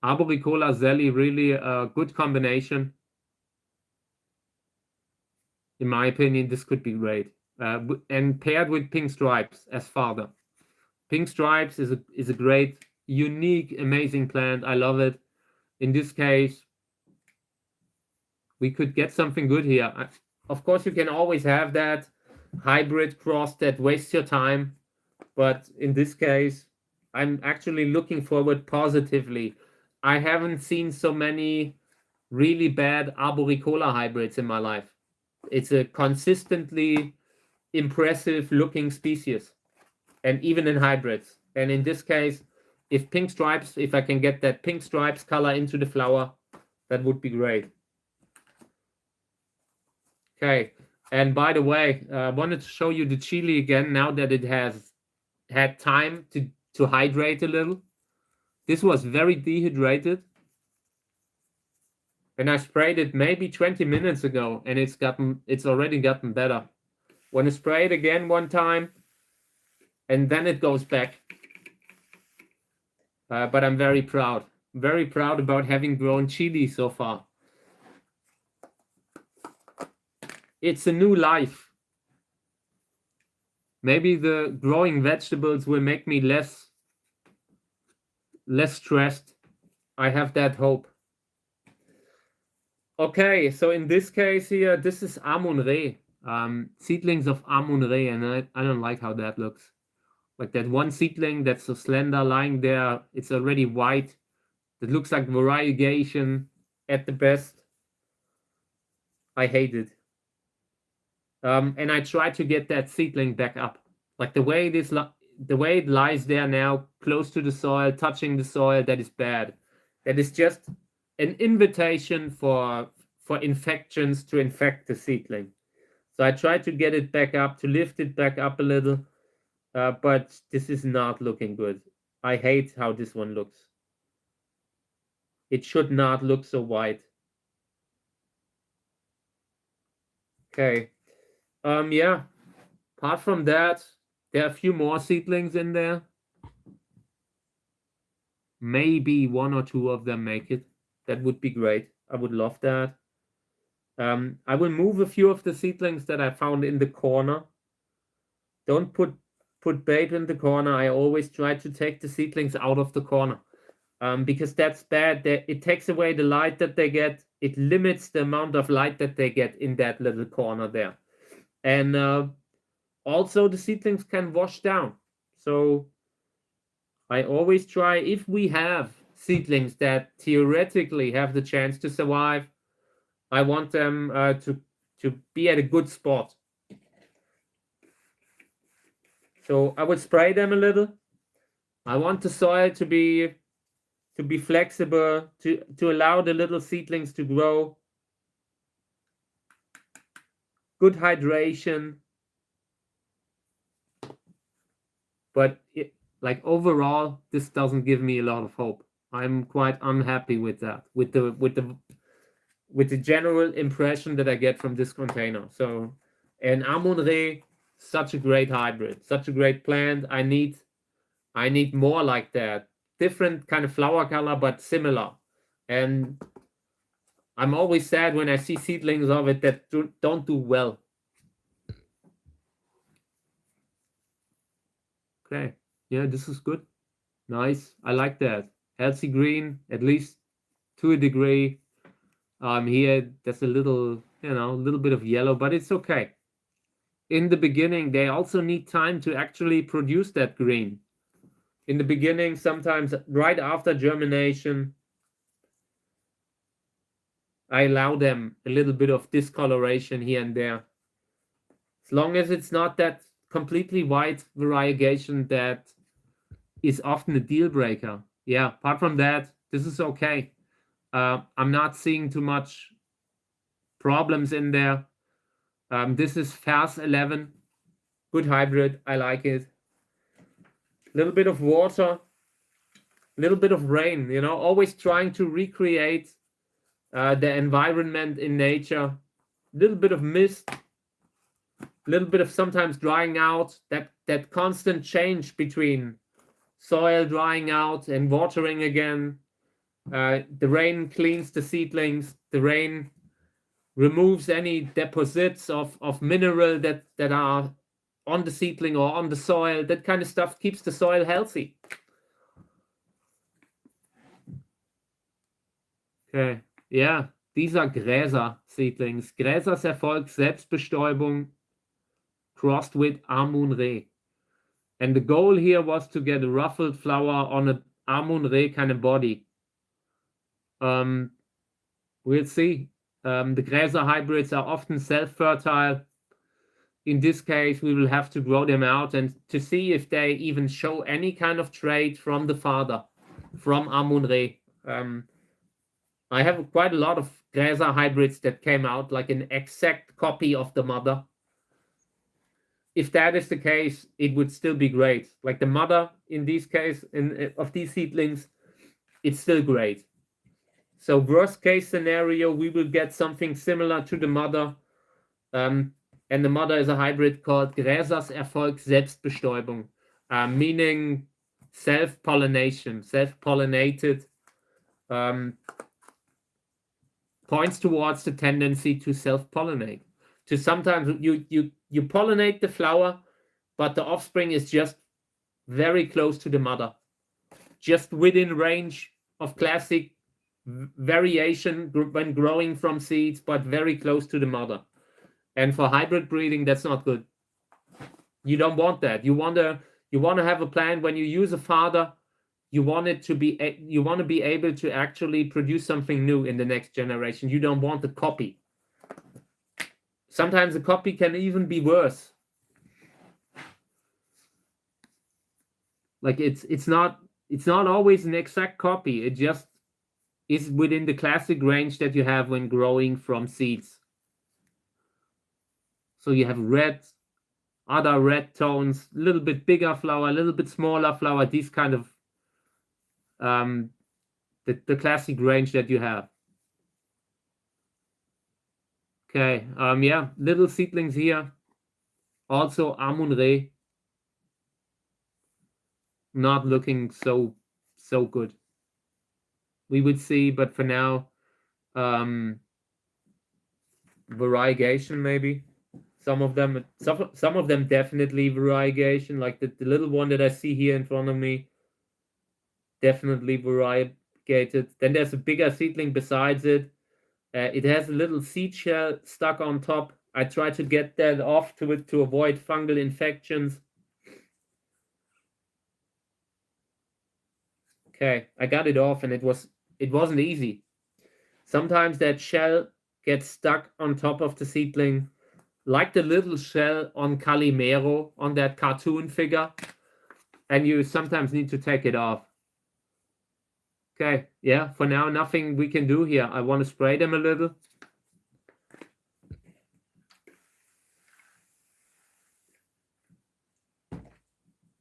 Arboricola zelli, really a good combination. In my opinion, this could be great. And paired with pink stripes as father. Pink stripes is a great, unique, amazing plant. I love it. In this case, we could get something good here. Of course, you can always have that hybrid cross that wastes your time. But in this case, I'm actually looking forward positively. I haven't seen so many really bad Arboricola hybrids in my life. It's a consistently impressive looking species, and even in hybrids. And in this case, if I can get that pink stripes color into the flower, that would be great. Okay, and by the way, I wanted to show you the chili again now that it has had time to hydrate a little. This was very dehydrated, and I sprayed it maybe 20 minutes ago, and it's already gotten better. Want to spray it again one time, and then it goes back. But I'm very proud about having grown chili so far. It's a new life. Maybe the growing vegetables will make me less stressed. I have that hope. Okay, so in this case here, this is Amun-Re, seedlings of Amun-Re, and I don't like how that looks. Like that one seedling that's so slender lying there, it's already white. It looks like variegation at the best. I hate it. And I try to get that seedling back up. Like the way it lies there now, close to the soil, touching the soil, that is bad. That is just an invitation for infections to infect the seedling. So I try to get it back up, to lift it back up a little, but this is not looking good. I hate how this one looks. It should not look so white. Okay. Yeah. Apart from that, there are a few more seedlings in there. Maybe one or two of them make it. That would be great. I would love that. I will move a few of the seedlings that I found in the corner. Don't put babe in the corner. I always try to take the seedlings out of the corner, because that's bad. It takes away the light that they get. It limits the amount of light that they get in that little corner there. And also the seedlings can wash down. So I always try, if we have seedlings that theoretically have the chance to survive, I want them to be at a good spot. So I would spray them a little. I want the soil to be flexible, to allow the little seedlings to grow. Good hydration. But like overall, this doesn't give me a lot of hope. I'm quite unhappy with that, with the general impression that I get from this container. So, and Amun-Re, such a great hybrid, such a great plant. I need more like that. Different kind of flower color, but similar. And I'm always sad when I see seedlings of it that don't do well. Okay, yeah, this is good. Nice, I like that. Healthy green, at least to a degree. Here there's a little, a little bit of yellow, but it's okay. In the beginning, they also need time to actually produce that green. In the beginning, sometimes right after germination, I allow them a little bit of discoloration here and there. As long as it's not that completely white variegation that is often a deal breaker. Yeah, apart from that, this is okay. I'm not seeing too much problems in there. This is FAS 11, good hybrid. I like it. A little bit of water, a little bit of rain. Always trying to recreate the environment in nature. A little bit of mist, a little bit of sometimes drying out. That constant change between soil drying out and watering again. The rain cleans the seedlings. The rain removes any deposits of mineral that are on the seedling or on the soil. That kind of stuff keeps the soil healthy. Okay, yeah, these are Gräser seedlings. Gräsers Erfolg Selbstbestäubung crossed with Amun-Re. And the goal here was to get a ruffled flower on an Amun-Re kind of body. We'll see. The Gräser hybrids are often self-fertile. In this case, we will have to grow them out and to see if they even show any kind of trait from the father, from Amun-Re. I have quite a lot of Gräser hybrids that came out like an exact copy of the mother. If that is the case, it would still be great. Like the mother in this case, of these seedlings, it's still great. So worst case scenario, we will get something similar to the mother. And the mother is a hybrid called Gräsers Erfolg Selbstbestäubung, meaning self-pollination, self-pollinated, points towards the tendency to self-pollinate. To sometimes you pollinate the flower, but the offspring is just very close to the mother, just within range of classic variation when growing from seeds, but very close to the mother. And for hybrid breeding, that's not good. You don't want that. You want to have a plant when you use a father. You want to be able to actually produce something new in the next generation. You don't want a copy. Sometimes a copy can even be worse. Like it's not always an exact copy. It just is within the classic range that you have when growing from seeds. So you have red, other red tones, a little bit bigger flower, a little bit smaller flower, these kind of the classic range that you have. Okay, yeah, little seedlings here. Also Amun-Re, not looking so good. We would see, but for now, variegation maybe. Some of them definitely variegation, like the little one that I see here in front of me, definitely variegated. Then there's a bigger seedling besides it. It has a little seed shell stuck on top. I try to get that off to it to avoid fungal infections. Okay, I got it off, and it wasn't easy. Sometimes that shell gets stuck on top of the seedling, like the little shell on Calimero, on that cartoon figure, and you sometimes need to take it off. Okay, yeah, for now, nothing we can do here. I want to spray them a little.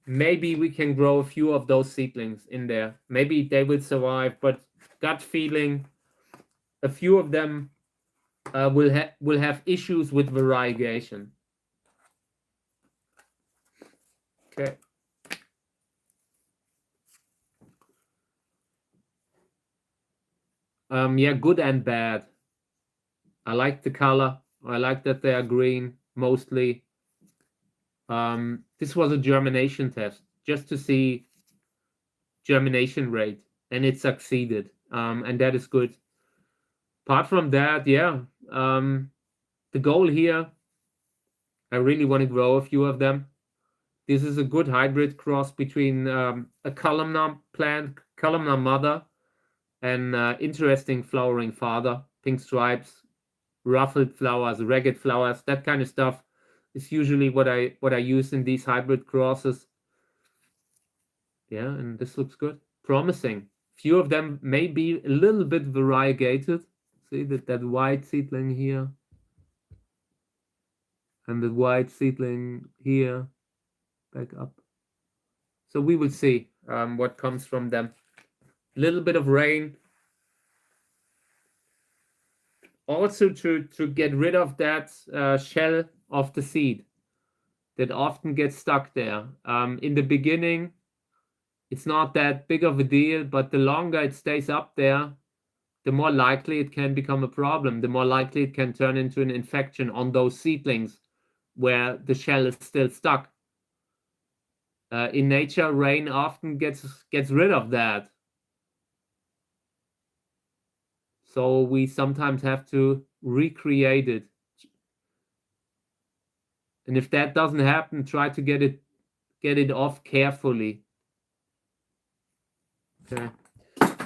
Maybe we can grow a few of those seedlings in there. Maybe they will survive, but gut feeling, a few of them will have issues with variegation. Okay. Yeah, good and bad. I like the color. I like that they are green mostly. This was a germination test just to see germination rate, and it succeeded. And that is good. Apart from that, yeah, the goal here, I really want to grow a few of them. This is a good hybrid cross between a columnar plant, columnar mother, and interesting flowering father, pink stripes, ruffled flowers, ragged flowers, that kind of stuff is usually what I use in these hybrid crosses. Yeah, and this looks good, promising. Few of them may be a little bit variegated. See that white seedling here, and the white seedling here, back up. So we will see what comes from them. A little bit of rain. Also to get rid of that shell of the seed that often gets stuck there. In the beginning, it's not that big of a deal, but the longer it stays up there, the more likely it can become a problem. The more likely it can turn into an infection on those seedlings where the shell is still stuck. In nature, rain often gets rid of that. So we sometimes have to recreate it. And if that doesn't happen, try to get it off carefully. Okay.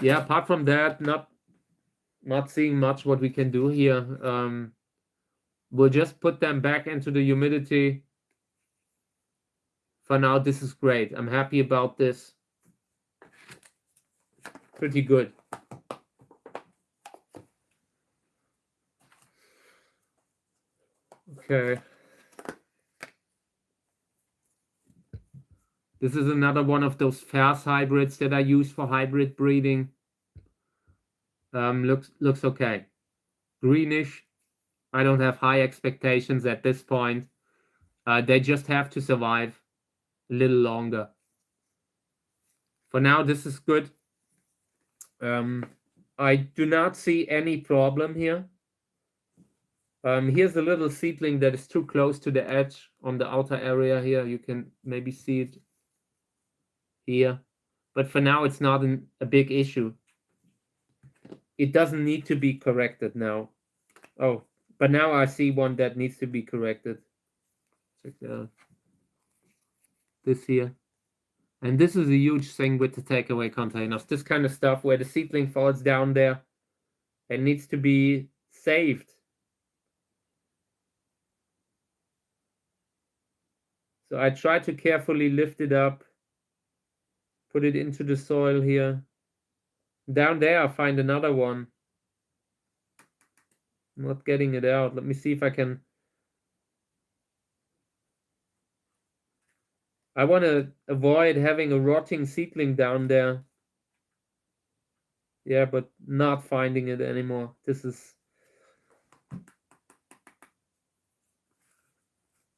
Yeah, apart from that, not seeing much what we can do here. We'll just put them back into the humidity. For now, this is great. I'm happy about this. Pretty good. Okay. This is another one of those Fairs hybrids that I use for hybrid breeding. Looks okay. Greenish. I don't have high expectations at this point. They just have to survive a little longer. For now, this is good. I do not see any problem here. Here's a little seedling that is too close to the edge on the outer area here. You can maybe see it here. But for now, it's not a big issue. It doesn't need to be corrected now. Oh, but now I see one that needs to be corrected. Check that out. This here. And this is a huge thing with the takeaway containers. This kind of stuff where the seedling falls down there and needs to be saved. So I try to carefully lift it up, put it into the soil here. Down there, I find another one. I'm not getting it out. Let me see if I can. I want to avoid having a rotting seedling down there. Yeah, but not finding it anymore. This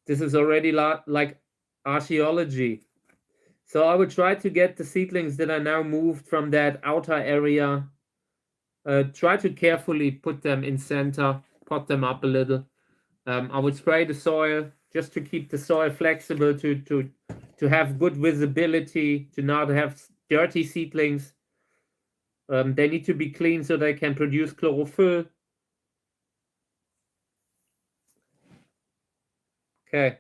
is already like archaeology. So I will try to get the seedlings that are now moved from that outer area. Try to carefully put them in center, pot them up a little. I would spray the soil just to keep the soil flexible, to have good visibility, to not have dirty seedlings. They need to be clean so they can produce chlorophyll. Okay.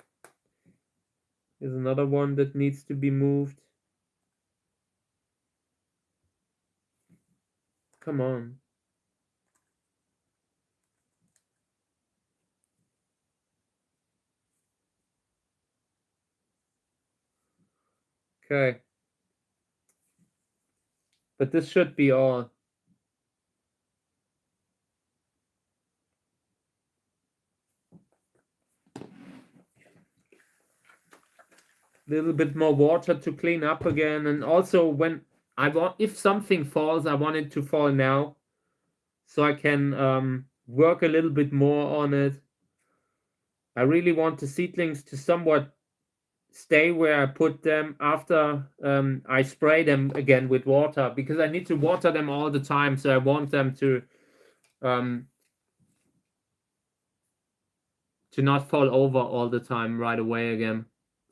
Here's another one that needs to be moved. Come on. Okay. But this should be all. Little bit more water to clean up again. And also when if something falls, I want it to fall now. So I can work a little bit more on it. I really want the seedlings to somewhat stay where I put them after I spray them again with water, because I need to water them all the time. So I want them to not fall over all the time right away again.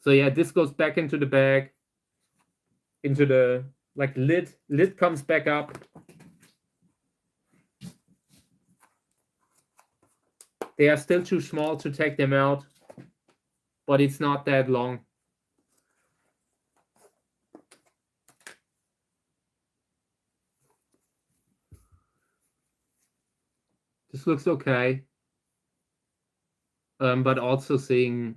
So yeah, this goes back into the bag, into the lid comes back up. They are still too small to take them out, but it's not that long. This looks okay. But also seeing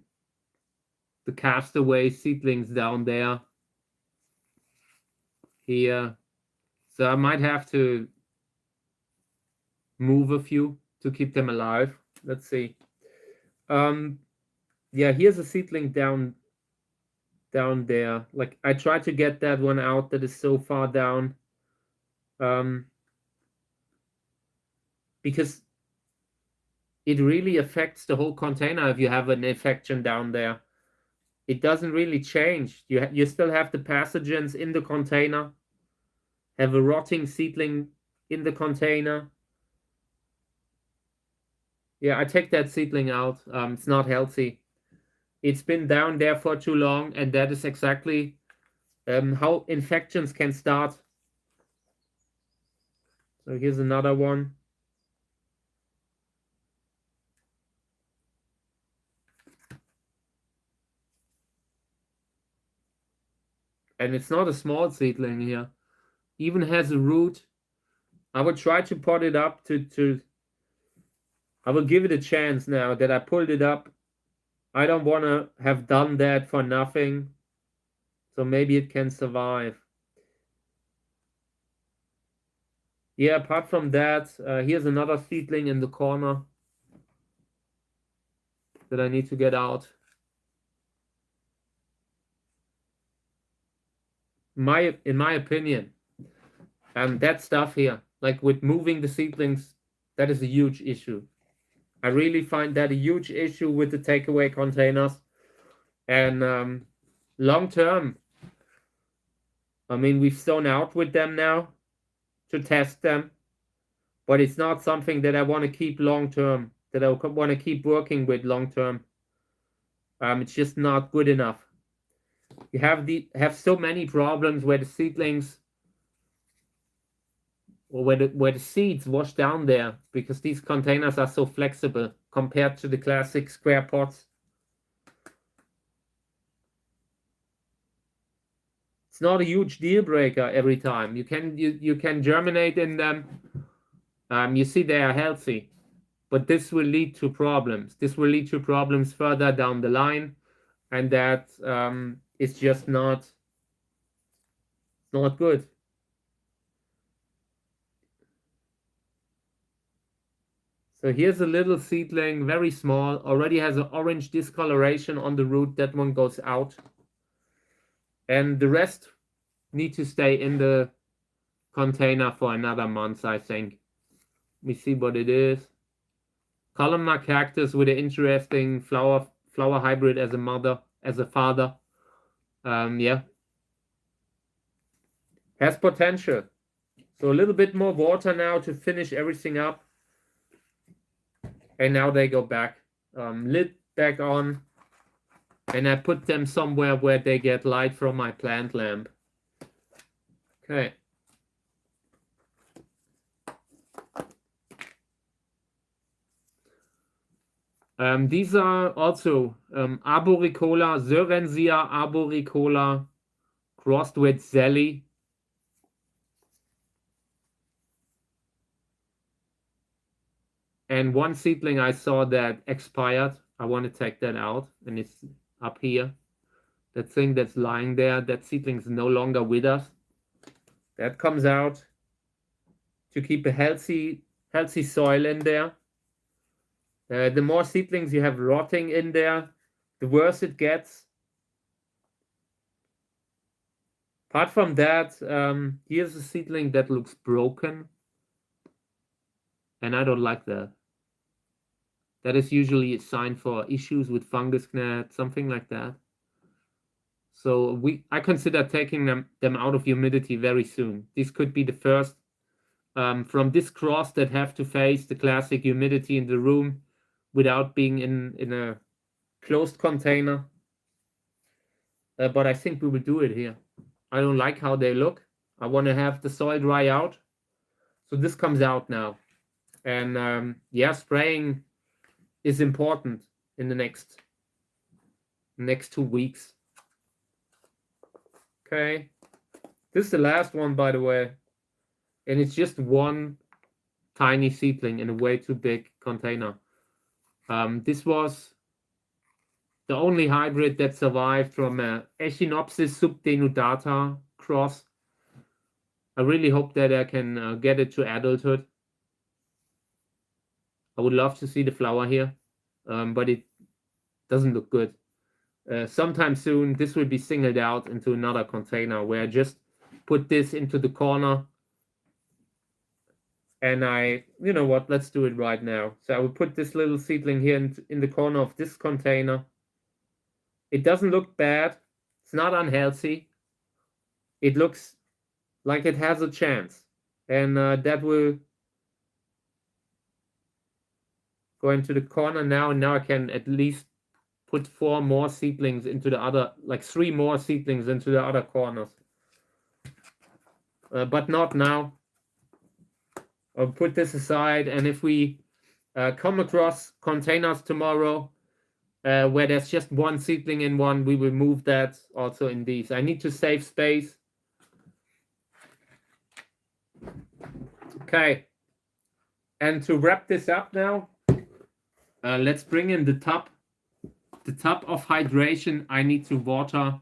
the castaway seedlings down there, here. So I might have to move a few to keep them alive. Let's see. Yeah, here's a seedling down there. Like, I tried to get that one out that is so far down. Because it really affects the whole container if you have an infection down there. It doesn't really change. You still have the pathogens in the container, have a rotting seedling in the container. Yeah, I take that seedling out. It's not healthy. It's been down there for too long, and that is exactly how infections can start. So here's another one. And it's not a small seedling here. Even has a root. I would try to pot it up I will give it a chance now that I pulled it up. I don't want to have done that for nothing. So maybe it can survive. Yeah, apart from that, here's another seedling in the corner that I need to get out. In my opinion, that stuff here, like with moving the seedlings, that is a huge issue. I really find that a huge issue with the takeaway containers. And long term, I mean, we've sown out with them now to test them, but it's not something that I want to keep long term, that I want to keep working with long term. It's just not good enough. You have so many problems where the seedlings, or where the seeds wash down there, because these containers are so flexible compared to the classic square pots. It's not a huge deal breaker every time. You can germinate in them. You see they are healthy, but this will lead to problems. This will lead to problems further down the line, and that is just not good. So here's a little seedling, very small, already has an orange discoloration on the root. That one goes out. And the rest need to stay in the container for another month, I think. Let me see what it is. Columnar cactus with an interesting flower hybrid as a father. Yeah. Has potential. So a little bit more water now to finish everything up. And now they go back. Lid back on. And I put them somewhere where they get light from my plant lamp. Okay. These are also arboricola, Sörensia arboricola, crossed with Zelly. And one seedling I saw that expired. I want to take that out, and it's up here. That thing that's lying there, that seedling is no longer with us. That comes out to keep a healthy soil in there. The more seedlings you have rotting in there, the worse it gets. Apart from that, here's a seedling that looks broken, and I don't like that. That is usually a sign for issues with fungus gnat, something like that. So I consider taking them out of humidity very soon. This could be the first from this cross that have to face the classic humidity in the room without being in a closed container. But I think we will do it here. I don't like how they look. I want to have the soil dry out. So this comes out now. And yeah, spraying is important in the next 2 weeks. Okay. This is the last one, by the way. And it's just one tiny seedling in a way too big container. This was the only hybrid that survived from Echinopsis subdenudata cross. I really hope that I can get it to adulthood. I would love to see the flower here, but it doesn't look good. Sometime soon, this will be singled out into another container where I just put this into the corner. And you know what, let's do it right now. So I will put this little seedling here in the corner of this container. It doesn't look bad. It's not unhealthy. It looks like it has a chance. And that will go into the corner now. And now I can at least put 4 more seedlings into the other, like 3 more seedlings into the other corners. But not now. I'll put this aside. And if we come across containers tomorrow, where there's just one seedling in one, we will move that also in these. I need to save space. Okay. And to wrap this up now, let's bring in the tub. The tub of hydration. I need to water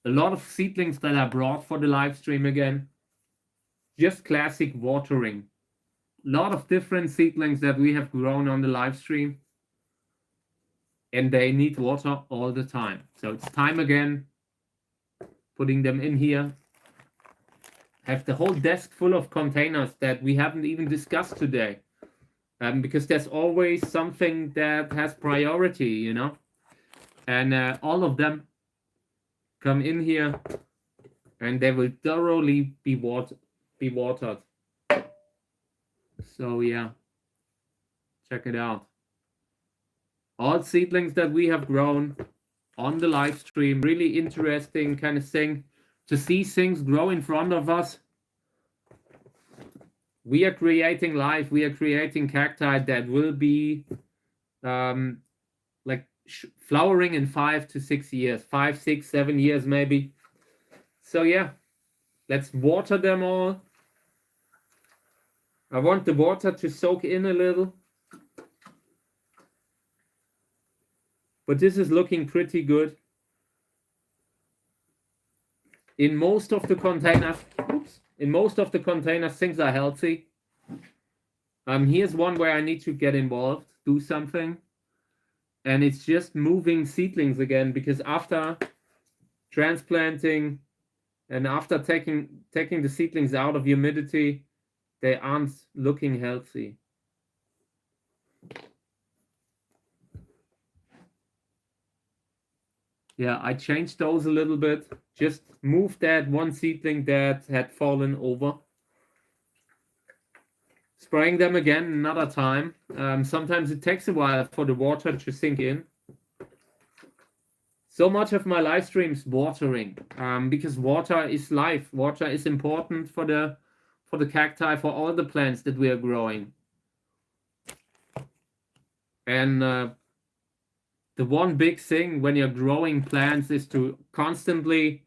a lot of seedlings that I brought for the live stream again. Just classic watering. A lot of different seedlings that we have grown on the live stream. And they need water all the time. So it's time again, putting them in here. Have the whole desk full of containers that we haven't even discussed today. Because there's always something that has priority, you know. And all of them come in here and they will thoroughly be watered. So yeah, check it out. All seedlings that we have grown on the live stream. Really interesting kind of thing to see things grow in front of us. We are creating life. We are creating cacti that will be like flowering in 5 to 6 years, 5, 6, 7 years maybe. So yeah, let's water them all. I want the water to soak in a little. But this is looking pretty good. In most of the containers, things are healthy. Here's one where I need to get involved, do something. And it's just moving seedlings again, because after transplanting and after taking the seedlings out of humidity, they aren't looking healthy. Yeah, I changed those a little bit. Just moved that one seedling that had fallen over. Spraying them again another time. Sometimes it takes a while for the water to sink in. So much of my live streams watering, because water is life. Water is important for the cacti, for all the plants that we are growing. And the one big thing when you're growing plants is to constantly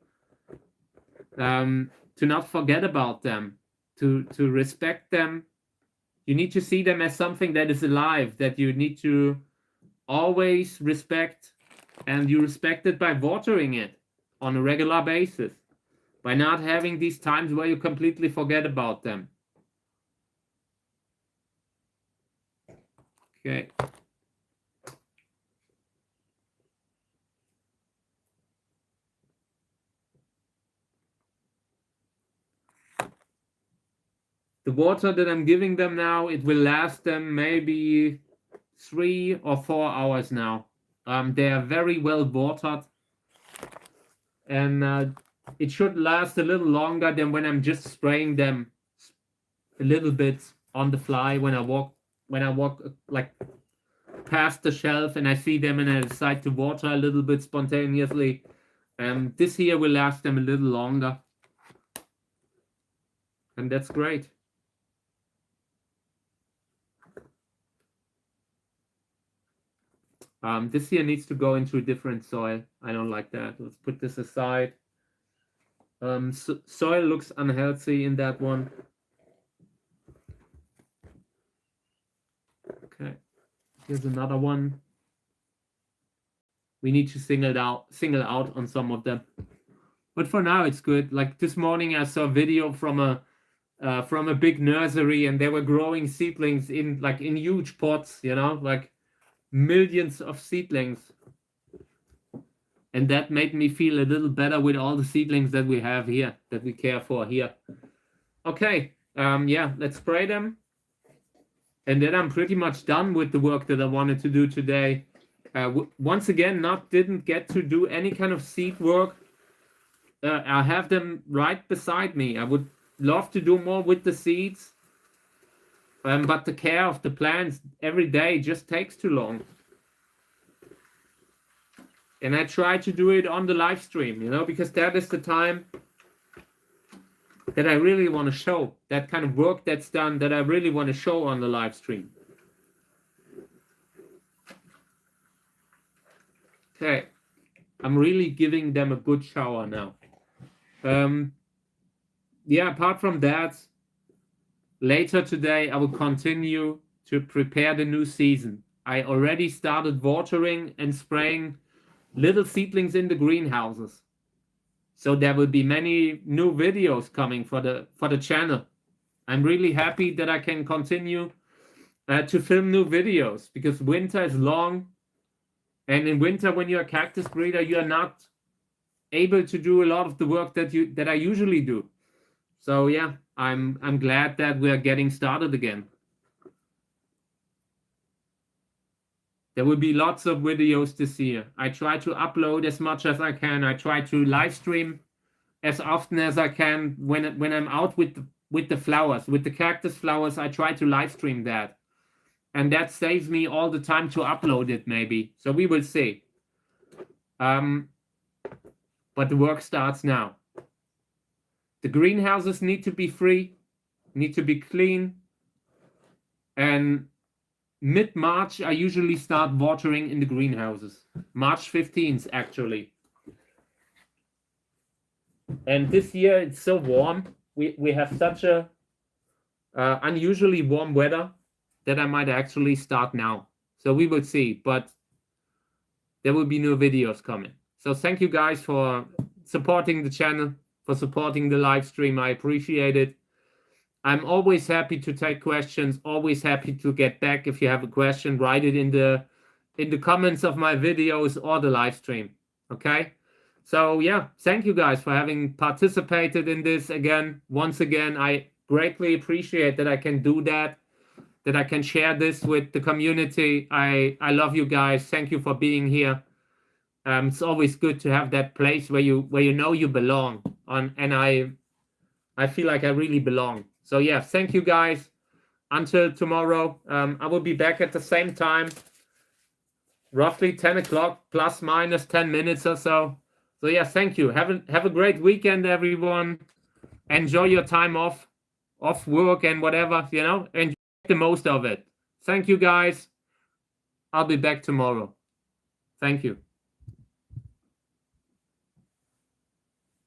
to not forget about them, to respect them. You need to see them as something that is alive, that you need to always respect, and you respect it by watering it on a regular basis, by not having these times where you completely forget about them. Okay. The water that I'm giving them now, it will last them maybe 3 or 4 hours now. They are very well watered, and it should last a little longer than when I'm just spraying them a little bit on the fly when I walk like past the shelf and I see them and I decide to water a little bit spontaneously. This here will last them a little longer, and that's great. This here needs to go into a different soil. I don't like that. Let's put this aside. Soil looks unhealthy in that one. Okay, here's another one. We need to single out on some of them, but for now it's good. Like this morning, I saw a video from a big nursery, and they were growing seedlings in huge pots, you know, like millions of seedlings, and that made me feel a little better with all the seedlings that we have here, that we care for here. Okay, yeah, let's spray them, and then I'm pretty much done with the work that I wanted to do today. Once again, didn't get to do any kind of seed work. I have them right beside me. I would love to do more with the seeds, but the care of the plants every day just takes too long. And I try to do it on the live stream, you know, because that is the time that I really want to show that kind of work that's done, that I really want to show on the live stream. Okay, I'm really giving them a good shower now. Yeah, apart from that, later today I will continue to prepare the new season. I already started watering and spraying little seedlings in the greenhouses. So there will be many new videos coming for the channel. I'm really happy that I can continue to film new videos, because winter is long. And in winter, when you're a cactus breeder, you are not able to do a lot of the work that I usually do. So yeah, I'm glad that we are getting started again. There will be lots of videos this year. I try to upload as much as I can. I try to live stream as often as I can when I'm out with the flowers, with the cactus flowers. I try to live stream that. And that saves me all the time to upload it, maybe. So we will see. But the work starts now. The greenhouses need to be free, need to be clean. And mid-March, I usually start watering in the greenhouses. March 15th, actually. And this year, it's so warm. We have such a unusually warm weather that I might actually start now. So we will see, but there will be new videos coming. So thank you guys for supporting the channel, for supporting the live stream. I appreciate it. I'm always happy to take questions, always happy to get back. If you have a question, write it in the comments of my videos or the live stream. Okay? So yeah, thank you guys for having participated in this again. Once again, I greatly appreciate that I can do that I can share this with the community. I love you guys. Thank you for being here. It's always good to have that place where you know you belong on, and I feel like I really belong. So yeah, thank you guys. Until tomorrow, I will be back at the same time, roughly 10 o'clock, plus minus 10 minutes or so. So yeah, thank you. Have a great weekend, everyone. Enjoy your time off work and whatever, you know, enjoy the most of it. Thank you guys. I'll be back tomorrow. Thank you.